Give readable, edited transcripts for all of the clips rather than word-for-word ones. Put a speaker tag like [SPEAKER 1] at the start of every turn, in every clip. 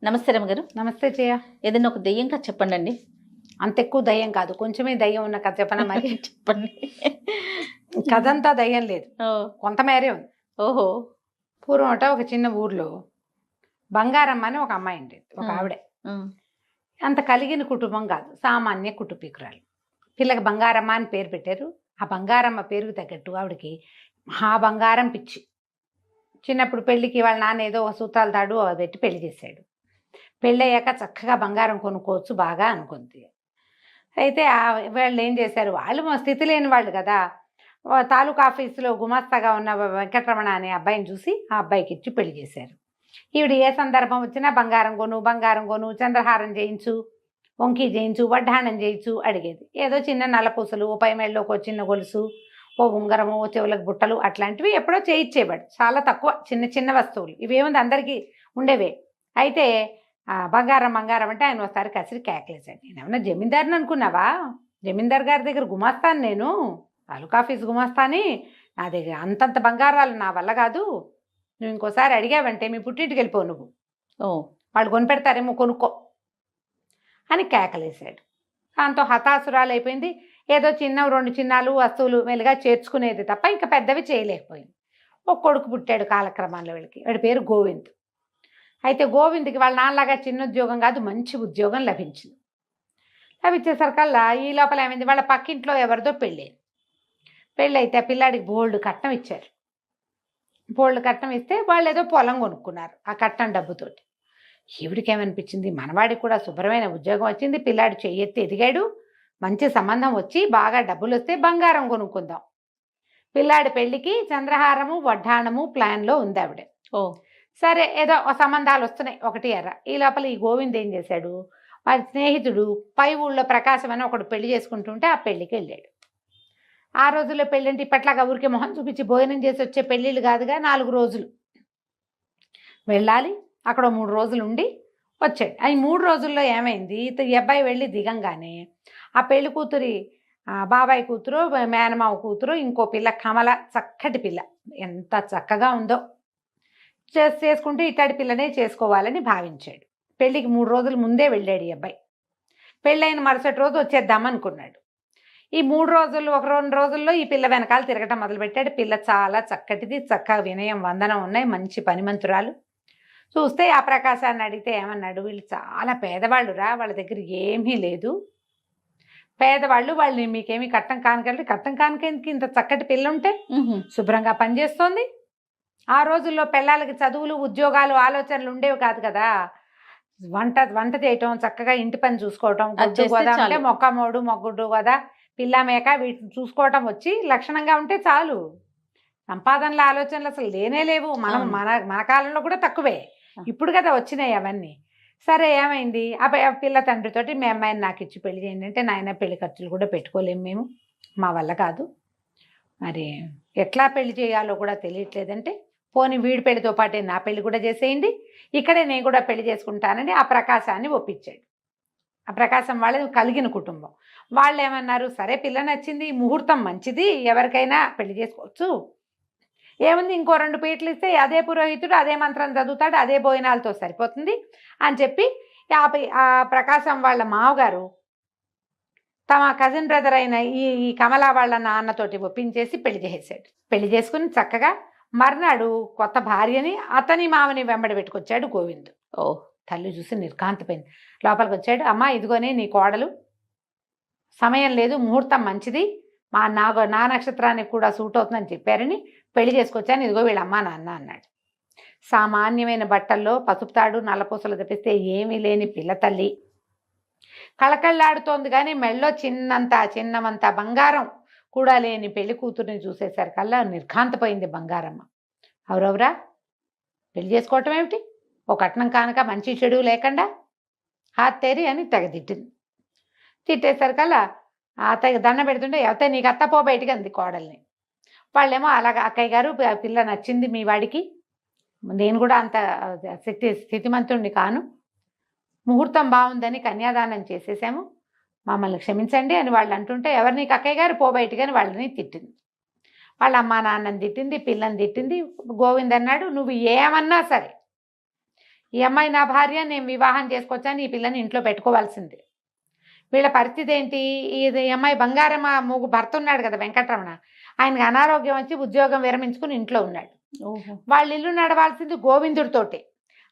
[SPEAKER 1] నమస్తే రమగారు.
[SPEAKER 2] నమస్తే జయ.
[SPEAKER 1] ఏదైనా ఒక దెయ్యం కథ చెప్పండి.
[SPEAKER 2] అంత ఎక్కువ దయ్యం కాదు, కొంచెమే దయ్యం ఉన్న కథ చెప్పనా మరి?
[SPEAKER 1] చెప్పండి.
[SPEAKER 2] కథ అంతా దయ్యం లేదు, కొంతమేరే ఉంది.
[SPEAKER 1] ఓహో.
[SPEAKER 2] పూర్వం ఒక చిన్న ఊర్లో బంగారమ్మ అని ఒక అమ్మాయి ఉండేది. ఒక ఆవిడే అంత కలిగిన కుటుంబం కాదు, సామాన్య కుటుంబీకురాలు. పిల్లకి బంగారమ్మ అని పేరు పెట్టారు. ఆ బంగారమ్మ పేరుకు తగ్గట్టు ఆవిడకి మహా బంగారం పిచ్చి. చిన్నప్పుడు పెళ్ళికి వాళ్ళ నాన్న ఏదో ఒక సూత్రాలు తాడు అది పెట్టి పెళ్లి చేశాడు. పెళ్ళయ్యాక చక్కగా బంగారం కొనుక్కోవచ్చు బాగా అనుకుంది. అయితే వాళ్ళు ఏం చేశారు, వాళ్ళు మా స్థితి లేని వాళ్ళు కదా, తాలూకా ఆఫీసులో గుమాస్తాగా ఉన్న వెంకటరమణ అనే అబ్బాయిని చూసి ఆ అబ్బాయికి ఇచ్చి పెళ్లి చేశారు. ఈవిడ ఏ సందర్భం వచ్చినా బంగారం కొను, చంద్రహారం చేయించు, వంకీ చేయించు, వడ్డాణం చేయించు అడిగేది. ఏదో చిన్న నల్లపూసలు, ఓ పై మెళ్ళలోకి ఒక చిన్న గొలుసు, ఓ ఉంగరము, ఓ చెవులకు బుట్టలు అట్లాంటివి ఎప్పుడో చేయించేవాడు. చాలా తక్కువ, చిన్న చిన్న వస్తువులు. ఇవేముంది అందరికీ ఉండేవే. అయితే బంగారం అంటే ఆయన ఒకసారి కసిరి కేకలేశాడు. నేనేమన్నా జమీందారుని అనుకున్నావా? జమీందార్ గారి దగ్గర గుమాస్తాను, నేను తాలూకా ఆఫీస్ గుమాస్తాని. నా దగ్గర అంతంత బంగారాలు నా వల్ల కాదు. నువ్వు ఇంకోసారి అడిగావంటే మీ పుట్టింటికి వెళ్ళిపోవు, నువ్వు వాళ్ళు కొనిపెడతారేమో, కొనుక్కో అని కేకలేశాడు. దాంతో హతాసురాలు అయిపోయింది. ఏదో చిన్న 2 చిన్నాలు వస్తువులు మెల్లిగా చేర్చుకునేది తప్ప ఇంకా పెద్దవి చేయలేకపోయింది. ఒక కొడుకు పుట్టాడు కాలక్రమంలో. వాడి పేరు గోవింద్. అయితే గోవింద్కి వాళ్ళ నాన్నలాగా చిన్న ఉద్యోగం కాదు, మంచి ఉద్యోగం లభించింది. లభించేసరికల్లా ఈ లోపల ఏమైంది, వాళ్ళ పక్కింట్లో ఎవరిదో పెళ్ళి అయితే ఆ పిల్లాడికి బోల్డ్ కట్నం ఇచ్చారు. బోల్డ్ కట్నం ఇస్తే వాళ్ళు ఏదో పొలం కొనుక్కున్నారు ఆ కట్నం డబ్బుతోటి. ఈవిడికి ఏమనిపించింది, మనవాడికి కూడా శుభ్రమైన ఉద్యోగం వచ్చింది, పిల్లాడు చెయ్యెత్తి ఎదిగాడు, మంచి సంబంధం వచ్చి బాగా డబ్బులు వస్తే బంగారం కొనుక్కుందాం. పిల్లాడి పెళ్లికి చంద్రహారము, వడ్డాణము ప్లాన్లో ఉంది ఆవిడ. సరే, ఏదో సంబంధాలు వస్తున్నాయి ఒకటి ఎర్ర. ఈ లోపల ఈ గోవింద్ ఏం చేశాడు, వారి స్నేహితుడు పై ఊళ్ళో ప్రకాశం అని ఒకడు పెళ్లి చేసుకుంటుంటే ఆ పెళ్లికి వెళ్ళాడు. ఆ రోజుల్లో పెళ్ళంటే ఇప్పట్లాగా ఊరికి మొహం చూపించి భోజనం చేసి వచ్చే పెళ్ళిళ్ళు కాదుగా, 4 రోజులు వెళ్ళాలి. అక్కడ 3 రోజులు ఉండి వచ్చాడు. ఈ 3 రోజుల్లో ఏమైంది, ఈ అబ్బాయి వెళ్ళి దిగంగానే ఆ పెళ్లి కూతురి బాబాయ్ కూతురు, మేనమావ కూతురు, ఇంకో పిల్ల కమల, చక్కటి పిల్ల, ఎంత చక్కగా ఉందో, చేసుకుంటూ ఇట్లాంటి పిల్లనే చేసుకోవాలని భావించాడు. పెళ్ళికి 3 రోజుల ముందే వెళ్ళాడు ఈ అబ్బాయి. పెళ్ళైన మరుసటి రోజు వచ్చేద్దామనుకున్నాడు. ఈ 3 రోజులు 1-2 రోజుల్లో ఈ పిల్ల వెనకాల తిరగటం మొదలుపెట్టాడు. పిల్ల చాలా చక్కటిది, చక్కగా వినయం వందనం ఉన్నాయి, మంచి పనిమంతురాలు. చూస్తే ఆ ప్రకాశాన్ని అడిగితే ఏమన్నాడు, వీళ్ళు చాలా పేదవాళ్ళు రా, వాళ్ళ దగ్గర ఏమీ లేదు, పేదవాళ్ళు, వాళ్ళని మీకేమీ కట్టం కానుకంటే, కట్టం కానుకేందుకు ఇంత చక్కటి పిల్ల ఉంటే శుభ్రంగా పనిచేస్తోంది. ఆ రోజుల్లో పిల్లలకి చదువులు, ఉద్యోగాలు, ఆలోచనలు ఉండేవి కాదు కదా. వంట చేయటం, చక్కగా ఇంటి పని చూసుకోవటం, గొడ్డు గోదా అంటే మొక్కమోడు, మొగ్గుడు గోదా, పిల్ల మేక వీటిని చూసుకోవటం వచ్చి లక్షణంగా ఉంటే చాలు. సంపాదనల ఆలోచనలు అసలు లేనే లేవు. మన కాలంలో కూడా తక్కువే, ఇప్పుడు కదా వచ్చినాయి అవన్నీ. సరే, ఏమైంది, ఆ పిల్ల తండ్రితోటి మీ అమ్మాయిని నాకు ఇచ్చి పెళ్లి చేయండి అంటే, నాయన పెళ్లి ఖర్చులు కూడా పెట్టుకోలేము మేము, మా వల్ల కాదు, మరి ఎట్లా పెళ్లి చేయాలో కూడా తెలియట్లేదంటే, పోనీ వీడి పెళ్లితో పాటే నా పెళ్లి కూడా చేసేయండి, ఇక్కడే నేను కూడా పెళ్లి చేసుకుంటానని ఆ ప్రకాశాన్ని ఒప్పించాడు. ఆ ప్రకాశం వాళ్ళది కలిగిన కుటుంబం. వాళ్ళు ఏమన్నారు, సరే పిల్ల నచ్చింది, ముహూర్తం మంచిది, ఎవరికైనా పెళ్లి చేసుకోవచ్చు, ఏముంది, ఇంకో 2 పీటలు ఇస్తే అదే పురోహితుడు అదే మంత్రం చదువుతాడు, అదే భోజనాలతో సరిపోతుంది అని చెప్పి ఆ ప్రకాశం వాళ్ళ మావగారు తమ కజిన్ బ్రదర్ అయిన ఈ కమలా వాళ్ళ నాన్నతోటి ఒప్పించేసి పెళ్లి చేసేసాడు. పెళ్లి చేసుకుని చక్కగా మర్నాడు కొత్త భార్యని అతని మామని వెంబడి పెట్టుకొచ్చాడు గోవింద్. తల్లి చూసి నిర్కాంతపోయింది. లోపలికి వచ్చాడు, అమ్మ ఇదిగోనే నీ కోడలు, సమయం లేదు, ముహూర్తం మంచిది, నా నక్షత్రానికి కూడా సూట్ అవుతుందని చెప్పారని పెళ్లి చేసుకొచ్చాను, ఇదిగో వీళ్ళ అమ్మా నాన్న అన్నాడు. సామాన్యమైన బట్టల్లో పసుపు తాడు, నల్లపూసలు తెప్పిస్తే ఏమీ లేని పిల్ల తల్లి కళకళ్ళాడుతోంది, కానీ మెళ్ళో చిన్నమంత బంగారం కూడా లేని పెళ్లి కూతుర్ని చూసేసరికల్లా నిర్ఘాంతపోయింది బంగారమ్మ. ఎవరెవరా పెళ్లి చేసుకోవటం ఏమిటి, ఓ కట్నం కానుక మంచి చెడు లేకుండా హాత్తేరి అని తిట్టింది. తిట్టేసరికల్లా అత్తయ్య దండ పెడుతుంటే, ఎవతే నీకు అత్త పో బయటికి అంది కోడల్ని. వాళ్ళేమో అలాగా, అక్కయ్య గారు పిల్ల నచ్చింది మీ వాడికి, నేను కూడా అంత స్థితిమంతుణ్ణి కాను, ముహూర్తం బాగుందని కన్యాదానం చేసేసాము, మమ్మల్ని క్షమించండి అని వాళ్ళు అంటుంటే, ఎవరు నీకు అక్కయ్య గారు పో బయటికి అని వాళ్ళని తిట్టింది. వాళ్ళ అమ్మా నాన్నని తిట్టింది, పిల్లని తిట్టింది. గోవింద్ అన్నాడు, నువ్వు ఏమన్నా సరే ఈ అమ్మాయి నా భార్య, నేను వివాహం చేసుకొచ్చాను, ఈ పిల్లని ఇంట్లో పెట్టుకోవాల్సిందే. వీళ్ళ పరిస్థితి ఏంటి? ఇది ఈ అమ్మాయి బంగారం భర్త ఉన్నాడు కదా వెంకటరమణ, ఆయనకి అనారోగ్యం వచ్చి ఉద్యోగం విరమించుకుని ఇంట్లో ఉన్నాడు. వాళ్ళ ఇల్లు నడవాల్సింది గోవిందుడితోటే.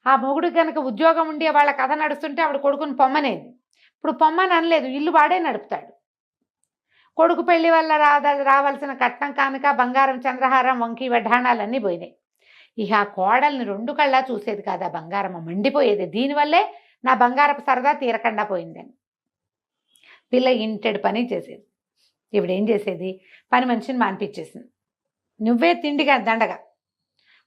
[SPEAKER 2] ఆ మొగుడు కనుక ఉద్యోగం ఉండి వాళ్ళ కథ నడుస్తుంటే ఆవిడ కొడుకుని పొమ్మనేది. ఇప్పుడు పొమ్మని అనలేదు, ఇల్లు వాడే నడుపుతాడు. కొడుకు పెళ్లి వల్ల రావాల్సిన కట్నం కానుక, బంగారం, చంద్రహారం, వంకి వడ్డాణాలన్నీ పోయినాయి. ఇక ఆ కోడల్ని 2 కళ్ళా చూసేది కాదు, ఆ బంగారం మండిపోయేది. దీనివల్లే నా బంగారపు సరదా తీరకుండా పోయిందని. పిల్ల ఇంటెడు పని చేసేది. ఇవిడేం చేసేది? పని మనిషిని మానిపించేసింది. నువ్వే తిండిగా దండగా,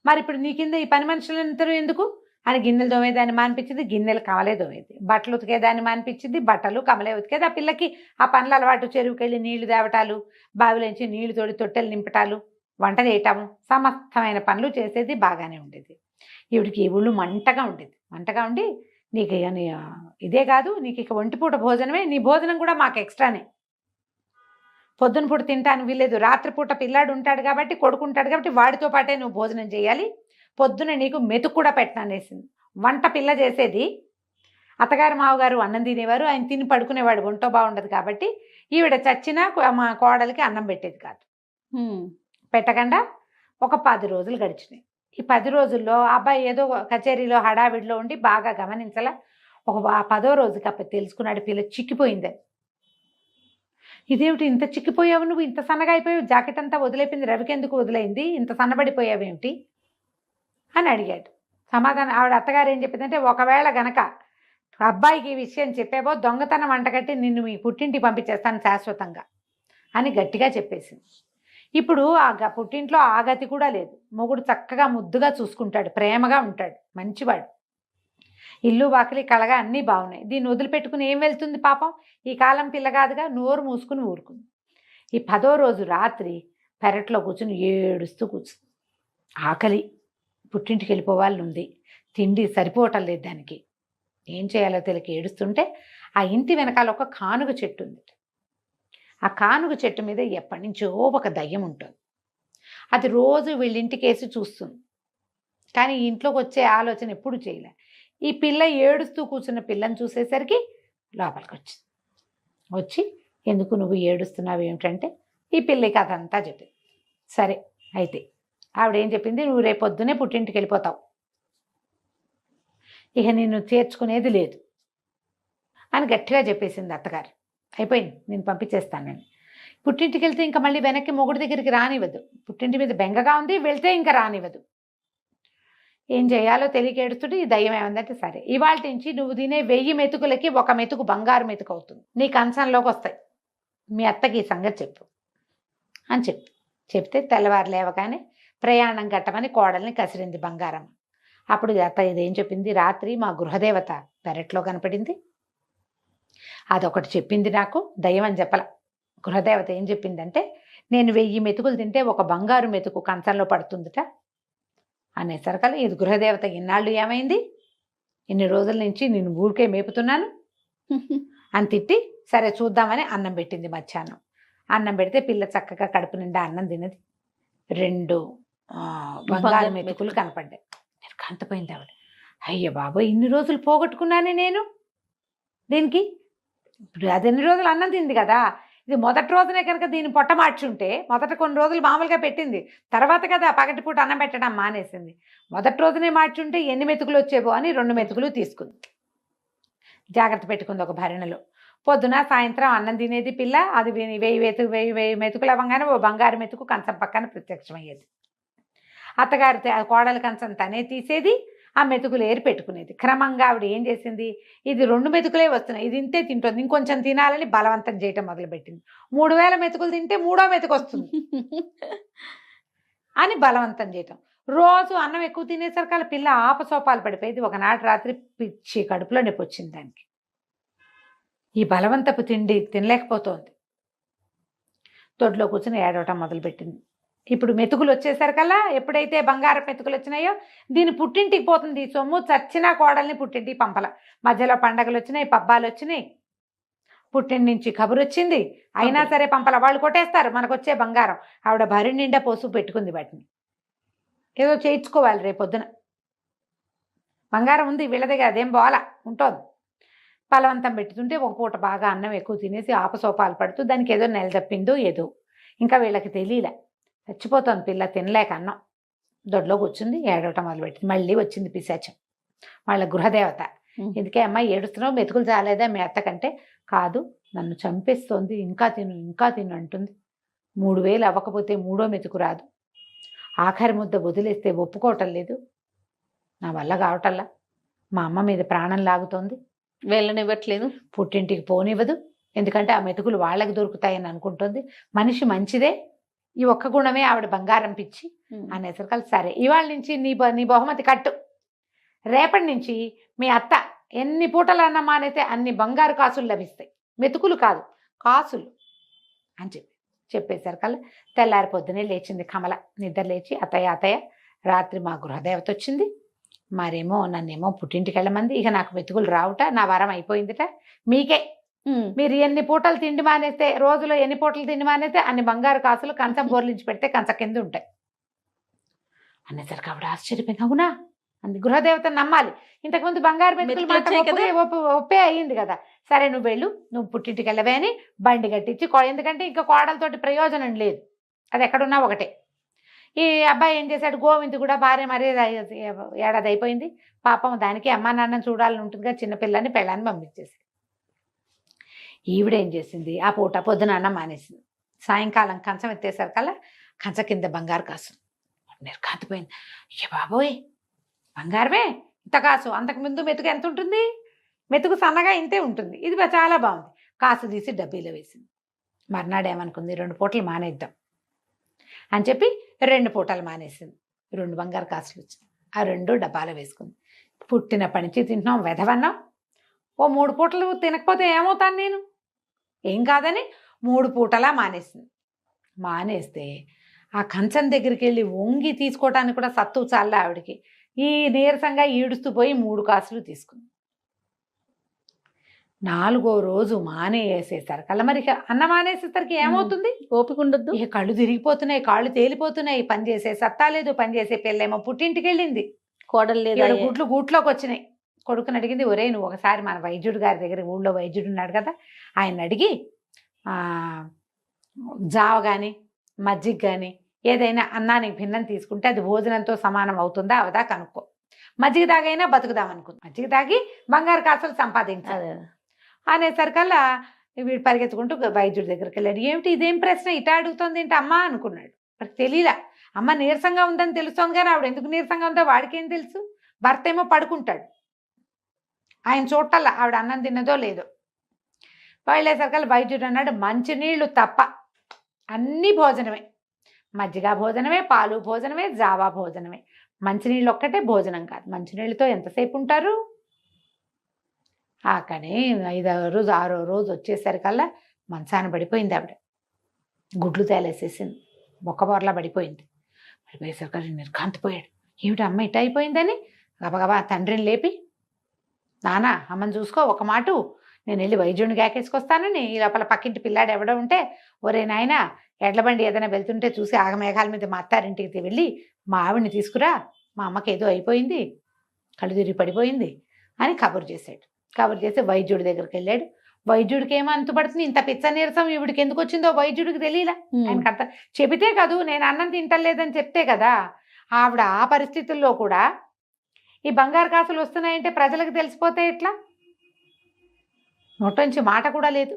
[SPEAKER 2] మరి ఇప్పుడు నీ కింద ఈ పని మనుషులందరూ ఎందుకు అని గిన్నెలు దోమేదాన్ని మానిపించింది, గిన్నెలు కమలే దోమేది. బట్టలు ఉతికేదాన్ని మానిపించింది, బట్టలు కమలే ఉతికేది. ఆ పిల్లకి ఆ పనుల అలవాటు, చెరువుకెళ్ళి నీళ్లు తేవటాలు, బావిలోంచి నీళ్లు తోడి తొట్టెలు నింపటాలు, వంట చేయటము, సమస్తమైన పనులు చేసేది. బాగానే ఉండేది. ఈవిడికి ఊళ్ళు మంటగా ఉండేది. మంటగా ఉండి, నీకు ఇదే కాదు, నీకు ఇక ఒంటిపూట భోజనమే, నీ భోజనం కూడా మాకు ఎక్స్ట్రానే. పొద్దున పూట తింటాను వీలేదు, రాత్రిపూట పిల్లాడు ఉంటాడు కాబట్టి, కొడుకు ఉంటాడు కాబట్టి వాడితో పాటే నువ్వు భోజనం చేయాలి. పొద్దున నీకు మెతుకు కూడా పెట్టననేసింది. వంట పిల్ల చేసేది, అత్తగారు మావగారు అన్నం తినేవారు, ఆయన తిని పడుకునేవాడు, ఒంటో బాగుండదు కాబట్టి. ఈవిడ చచ్చినా మా కోడలికి అన్నం పెట్టేది కాదు. పెట్టకుండా ఒక 10 రోజులు గడిచినాయి. ఈ 10 రోజుల్లో అబ్బాయి ఏదో కచేరీలో హడావిడిలో ఉండి బాగా గమనించలా. ఒక 10వ రోజుకి అప్పుడు తెలుసుకున్నాడు పిల్ల చిక్కిపోయిందని. ఇదేమిటి ఇంత చిక్కిపోయావు నువ్వు, ఇంత సన్నగా అయిపోయావు, జాకెట్ అంతా వదిలేపింది, రవికి ఎందుకు వదిలేయింది, ఇంత సన్నబడిపోయావేమిటి అని అడిగాడు. సమాధానం ఆవిడ అత్తగారు ఏం చెప్పిందంటే, ఒకవేళ గనక అబ్బాయికి ఈ విషయం చెప్పేవో దొంగతనం వంటగట్టి నిన్ను మీ పుట్టింటికి పంపించేస్తాను శాశ్వతంగా అని గట్టిగా చెప్పేసింది. ఇప్పుడు ఆ పుట్టింట్లో ఆ గతి కూడా లేదు. మొగుడు చక్కగా ముద్దుగా చూసుకుంటాడు, ప్రేమగా ఉంటాడు, మంచివాడు, ఇల్లు వాకిలి కళగా అన్నీ బాగున్నాయి. దీన్ని వదిలిపెట్టుకుని ఏం వెళ్తుంది పాపం, ఈ కాలం పిల్ల కాదుగా, నోరు మూసుకుని ఊరుకుంది. ఈ 10వ రోజు రాత్రి పెరట్లో కూర్చుని ఏడుస్తూ కూర్చుంది. ఆకలి, పుట్టింటికి వెళ్ళిపోవాలని ఉంది, తిండి సరిపోవటం లేదు దానికి, ఏం చేయాలో తెలియక ఏడుస్తుంటే ఆ ఇంటి వెనకాల ఒక కానుగ చెట్టు ఉంది. ఆ కానుగ చెట్టు మీద ఎప్పటి నుంచో ఒక దయ్యం ఉంటుంది. అది రోజు వీళ్ళింటికేసి చూస్తుంది, కానీ ఇంట్లోకి వచ్చే ఆలోచన ఎప్పుడు చేయలే. ఈ పిల్ల ఏడుస్తూ కూర్చున్న పిల్లని చూసేసరికి లోపలికి వచ్చింది. వచ్చి, ఎందుకు నువ్వు ఏడుస్తున్నావు ఏమిటంటే ఈ పిల్ల కథ అంతా చెప్పింది. సరే అయితే ఆవిడేం చెప్పింది, నువ్వు రేపొద్దునే పుట్టింటికి వెళ్ళిపోతావు, ఇక నిన్ను చేర్చుకునేది లేదు అని గట్టిగా చెప్పేసింది అత్తగారు. అయిపోయింది, నేను పంపించేస్తానని. పుట్టింటికి వెళ్తే ఇంకా మళ్ళీ వెనక్కి మొగుడి దగ్గరికి రానివ్వదు. పుట్టింటి మీద బెంగగా ఉంది, వెళ్తే ఇంకా రానివ్వదు. ఏం చేయాలో తెలియక ఏడుస్తుంటే ఈ దయ్యం ఏమందంటే, సరే ఇవాళ నుంచి నువ్వు తినే 1000 మెతుకులకి 1 మెతుకు బంగారు మెతుకు అవుతుంది, నీ కంచంలోకి వస్తాయి, మీ అత్తకి ఈ సంగతి చెప్పు అని చెప్తే తెల్లవారు లేవగానే ప్రయాణం కట్టమని కోడల్ని కసిరింది బంగారం. అప్పుడు అత్త ఇదేం చెప్పింది, రాత్రి మా గృహదేవత పెరట్లో కనపడింది, అదొకటి చెప్పింది నాకు, దయ్యం అని చెప్పల. గృహదేవత ఏం చెప్పిందంటే, నేను 1000 మెతుకులు తింటే 1 బంగారు మెతుకు కంచంలో పడుతుందిట అనేసరికల్లా, ఇది గృహదేవత ఇన్నాళ్ళు ఏమైంది, ఇన్ని రోజుల నుంచి నేను ఊరికే మేపుతున్నాను అని తిట్టి, సరే చూద్దామని అన్నం పెట్టింది. మధ్యాహ్నం అన్నం పెడితే పిల్ల చక్కగా కడుపు నిండా అన్నం తినది. 2 బంగారు మెతుకులు కనపడ్డాయి. నేను కంతపోయింది ఆవిడ. అయ్య బాబోయ్, ఇన్ని రోజులు పోగొట్టుకున్నానే నేను దీనికి. ఇప్పుడు అది ఎన్ని రోజులు అన్నం తింది కదా, ఇది మొదటి రోజునే కనుక దీన్ని పొట్ట మార్చుంటే, మొదట కొన్ని రోజులు మామూలుగా పెట్టింది, తర్వాత కదా పగటిపూట అన్నం పెట్టడం మానేసింది. మొదటి రోజునే మార్చుంటే ఎన్ని మెతుకులు వచ్చేవో అని 2 మెతుకులు తీసుకుంది, జాగ్రత్త పెట్టుకుంది ఒక భరణలో. పొద్దున సాయంత్రం అన్నం తినేది పిల్ల. అది 1000 మెతుకులు అవ్వగానే ఓ బంగారు మెతుకు కంచం పక్కన ప్రత్యక్షమయ్యేది. అత్తగారి కోడలి కంచం తనే తీసేది, ఆ మెతుకులు ఏరి పెట్టుకునేది. క్రమంగా ఆవిడ ఏం చేసింది, ఇది 2 మెతుకులే వస్తున్నాయి, ఇది ఇంతే తింటుంది, ఇంకొంచెం తినాలని బలవంతం చేయటం మొదలుపెట్టింది. 3000 మెతుకులు తింటే 3వ మెతుకు వస్తుంది అని బలవంతం చేయటం. రోజు అన్నం ఎక్కువ తినేసరికి పిల్ల ఆపసోపాలు పడిపోయింది. ఒకనాటి రాత్రి పిచ్చి కడుపులో నొప్పి వచ్చింది దానికి. ఈ బలవంతపు తిండి తినలేకపోతోంది. తొడ్లో కూర్చొని ఏడవటం మొదలుపెట్టింది. ఇప్పుడు మెతుకులు వచ్చేసరికల్లా, ఎప్పుడైతే బంగారం మెతుకులు వచ్చినాయో దీని పుట్టింటికి పోతుంది. ఈ సొమ్ము చచ్చినా కోడల్ని పుట్టింటికి పంపల. మధ్యలో పండగలు వచ్చినాయి, పబ్బాలు వచ్చినాయి, పుట్టింటి నుంచి కబురు వచ్చింది, అయినా సరే పంపల. వాళ్ళు కొట్టేస్తారు మనకు వచ్చే బంగారం. ఆవిడ భరి నిండా పోసు పెట్టుకుంది వాటిని, ఏదో చేయించుకోవాలి రేపొద్దున. బంగారం ఉంది వీళ్ళ దగ్గర, అదేం బోలా ఉంటుంది. బలవంతం పెట్టుతుంటే ఒక పూట బాగా అన్నం ఎక్కువ తినేసి ఆపసోపాలు పడుతూ దానికి ఏదో నెల తప్పిందో ఏదో, ఇంకా వీళ్ళకి తెలియలే. చచ్చిపోతుంది పిల్ల తినలేక అన్నం. దొడ్లో కూర్చుంది, ఏడవటం మొదలుపెట్టింది. మళ్ళీ వచ్చింది పిశాచం, వాళ్ళ గృహదేవత. ఎందుకే అమ్మాయి ఏడుస్తున్నావు, మెతుకులు చాలేదా మీ అత్తకంటే? కాదు, నన్ను చంపేస్తోంది, ఇంకా తిను ఇంకా తిను అంటుంది. 3000 అవ్వకపోతే మూడో మెతుకు రాదు. ఆఖరి ముద్ద వదిలేస్తే ఒప్పుకోవటం లేదు. నా వల్ల కావటల్లా. మా అమ్మ మీద ప్రాణం లాగుతోంది,
[SPEAKER 1] వెళ్ళనివ్వట్లేదు,
[SPEAKER 2] పుట్టింటికి పోనివ్వదు. ఎందుకంటే ఆ మెతుకులు వాళ్ళకి దొరుకుతాయని అనుకుంటుంది. మనిషి మంచిదే, ఈ ఒక్క గుణమే ఆవిడ బంగారం పిచ్చి అనేసరికి సరే ఇవాళ నుంచి నీ బహుమతి కట్టు. రేపటి నుంచి మీ అత్త ఎన్ని పూటలు అన్న మానైతే అన్ని బంగారు కాసులు లభిస్తాయి, మెతుకులు కాదు కాసులు అని చెప్పేసరికల్లా తెల్లారి పొద్దునే లేచింది కమల. నిద్ర లేచి అత్తయ్య రాత్రి మా గృహదేవత వచ్చింది, మరేమో నన్నేమో పుట్టింటికి వెళ్ళమంది, ఇక నాకు మెతుకులు రావుట, నా వరం అయిపోయిందిట, మీకే మీరు ఎన్ని పూటలు తిండి మానేస్తే, రోజులో ఎన్ని పూటలు తిండి మానేస్తే అన్ని బంగారు కాసులు కంచం బోర్లించి పెడితే కంచ కింద ఉంటాయి అనేసరికి ఆవిడ ఆశ్చర్యపోయింది. అవునా అంది. గృహదేవతను నమ్మాలి, ఇంతకుముందు బంగారు మెతుకులు ఒప్పే అయ్యింది కదా. సరే నువ్వు వెళ్ళు, నువ్వు పుట్టింటికి వెళ్ళవే అని బండి కట్టించి, ఎందుకంటే ఇంకా కోడలతోటి ప్రయోజనం లేదు, అది ఎక్కడున్నా ఒకటే. ఈ అబ్బాయి ఏం చేశాడు, గోవింద్ కూడా భార్య మరీ ఏడాది అయిపోయింది, పాపం దానికి అమ్మా నాన్నని చూడాలని ఉంటుందిగా, చిన్నపిల్లని పెళ్ళాన్ని పంపించేసి. ఈవిడేం చేసింది, ఆ పూట పొద్దున అన్నం మానేసింది. సాయంకాలం కంచం ఎత్తేసరికల్లా కంచ కింద బంగారు కాసు నిర్ఘాంతపోయింది. అయ్య బాబోయ్, బంగారమే ఇంత కాసు, అంతకుముందు మెతుకు ఎంత ఉంటుంది, మెతుకు సన్నగా ఇంతే ఉంటుంది, ఇది చాలా బాగుంది. కాసు తీసి డబ్బీలో వేసింది. మర్నాడు ఏమనుకుంది, 2 పూటలు మానేద్దాం అని చెప్పి 2 పూటలు మానేసింది. 2 బంగారు కాసులు వచ్చింది, ఆ 2 డబ్బాలో వేసుకుంది. పుట్టినప్పటి నుంచి తింటున్నాం వెధవన్నాం, ఓ 3 పూటలు తినకపోతే ఏమవుతాను నేను, ఏం కాదని 3 పూటలా మానేసింది. మానేస్తే ఆ కంచం దగ్గరికి వెళ్ళి వంగి తీసుకోవటానికి కూడా సత్తు చాలే ఆవిడికి. ఈ నీరసంగా ఈడుస్తూ పోయి 3 కాసులు తీసుకుంది. 4వ రోజు మానేసేసరికల్లా మరి అన్నం మానేసేసరికి ఏమవుతుంది,
[SPEAKER 1] ఓపిక ఉండద్దు,
[SPEAKER 2] ఇక కళ్ళు తిరిగిపోతున్నాయి, కాళ్ళు తేలిపోతున్నాయి, పని చేసే సత్తా లేదు, పని చేసే పిల్లేమో పుట్టింటికి వెళ్ళింది,
[SPEAKER 1] కోడలు లేదు,
[SPEAKER 2] గూట్లోకి వచ్చినాయి. కొడుకుని అడిగింది, ఒరే నువ్వు ఒకసారి మన వైద్యుడు గారి దగ్గర, ఊళ్ళో వైద్యుడు ఉన్నాడు కదా, ఆయన అడిగి జావ కానీ మజ్జిగ కానీ ఏదైనా అన్నానికి భిన్నం తీసుకుంటే అది భోజనంతో సమానం అవుతుందా అవదా కనుక్కో. మజ్జిగ తాగైనా బతుకుదాం అనుకుంది, మజ్జిగ తాగి బంగారు కాసులు సంపాదించాలి అనేసరికల్లా వీడు పరిగెత్తుకుంటూ వైద్యుడి దగ్గరికి వెళ్ళాడు. ఏమిటి ఇదేం ప్రశ్న ఇటా అడుగుతుంది ఏంటి అమ్మ అనుకున్నాడు. మరి తెలియలా, అమ్మ నీరసంగా ఉందని తెలుస్తోంది కానీ ఆవిడ ఎందుకు నీరసంగా ఉందో వాడికేం తెలుసు. భర్త ఏమో పడుకుంటాడు, ఆయన చూడటల్లా ఆవిడ అన్నం తిన్నదో లేదో. వెళ్ళేసరికల్లా వైద్యుడు అన్నాడు, మంచినీళ్ళు తప్ప అన్నీ భోజనమే, మజ్జిగ భోజనమే, పాలు భోజనమే, జావా భోజనమే, మంచినీళ్ళు ఒక్కటే భోజనం కాదు. మంచినీళ్ళతో ఎంతసేపు ఉంటారు. కానీ 5వ రోజు 6వ రోజు వచ్చేసరికల్లా మంచాన పడిపోయింది ఆవిడ, గుడ్లు తేలేసేసింది, బొక్కబోర్లా పడిపోయింది. పడిపోయేసరికల్లా నిర్ఘాంతపోయాడు, ఏమిటి అమ్మ ఇట అయిపోయిందని గబగబా తండ్రిని లేపి, నానా అమ్మని చూసుకో, ఒక మాట నేను వెళ్ళి వైద్యుడిని గాకేసుకొస్తానని. ఈ లోపల పక్కింటి పిల్లాడు ఎవడో ఉంటే, ఒరే నాయన ఎడ్ల బండి ఏదైనా వెళ్తుంటే చూసి ఆగమేఘాల మీద మా అత్తారింటికి వెళ్ళి మా ఆవిడ్ని తీసుకురా, మా అమ్మకి ఏదో అయిపోయింది, కళ్ళు తిరిగి పడిపోయింది అని కబురు చేశాడు. కబురు చేసి వైద్యుడి దగ్గరికి వెళ్ళాడు. వైద్యుడికి ఏమో అంతుపడుతుంది, ఇంత పిచ్చ నీరసం ఈవిడికి ఎందుకు వచ్చిందో వైద్యుడికి తెలియలా. ఆయనకు అంత చెబితే కాదు, నేను అన్నం తింటలేదని చెప్తే కదా. ఆవిడ ఆ పరిస్థితుల్లో కూడా ఈ బంగారు కాసులు వస్తున్నాయంటే ప్రజలకు తెలిసిపోతే ఎట్లా, నోటంచి మాట కూడా లేదు,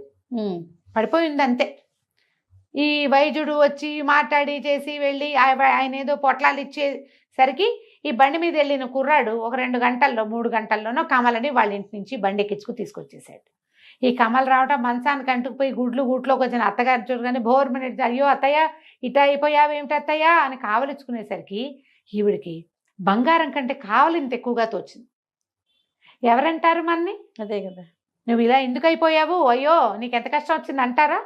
[SPEAKER 2] పడిపోయింది అంతే. ఈ వైద్యుడు వచ్చి మాట్లాడి చేసి వెళ్ళి ఆయన ఏదో పొట్లాలు ఇచ్చేసరికి ఈ బండి మీద వెళ్ళిన కుర్రాడు ఒక 2 గంటల్లో 3 గంటల్లోనో కమలని వాళ్ళ ఇంటి నుంచి బండి ఎక్కించుకు తీసుకొచ్చేసాడు. ఈ కమల రావటం మంచానికి అంటుకుపోయి గూట్లోకి వచ్చిన అత్తగారి చూడగానే భోర్మని, అయ్యో అత్తయ్య ఇట అయిపోయావేమిటి అత్తయ్య అని కావలించుకునేసరికి ఈవిడికి బంగారం కంటే కావలింత ఎక్కువగా తోచింది. ఎవరంటారు మన్ని,
[SPEAKER 1] అదే కదా,
[SPEAKER 2] నువ్వు ఇలా ఎందుకు అయిపోయావు, అయ్యో నీకు ఎంత కష్టం వచ్చింది అంటారా.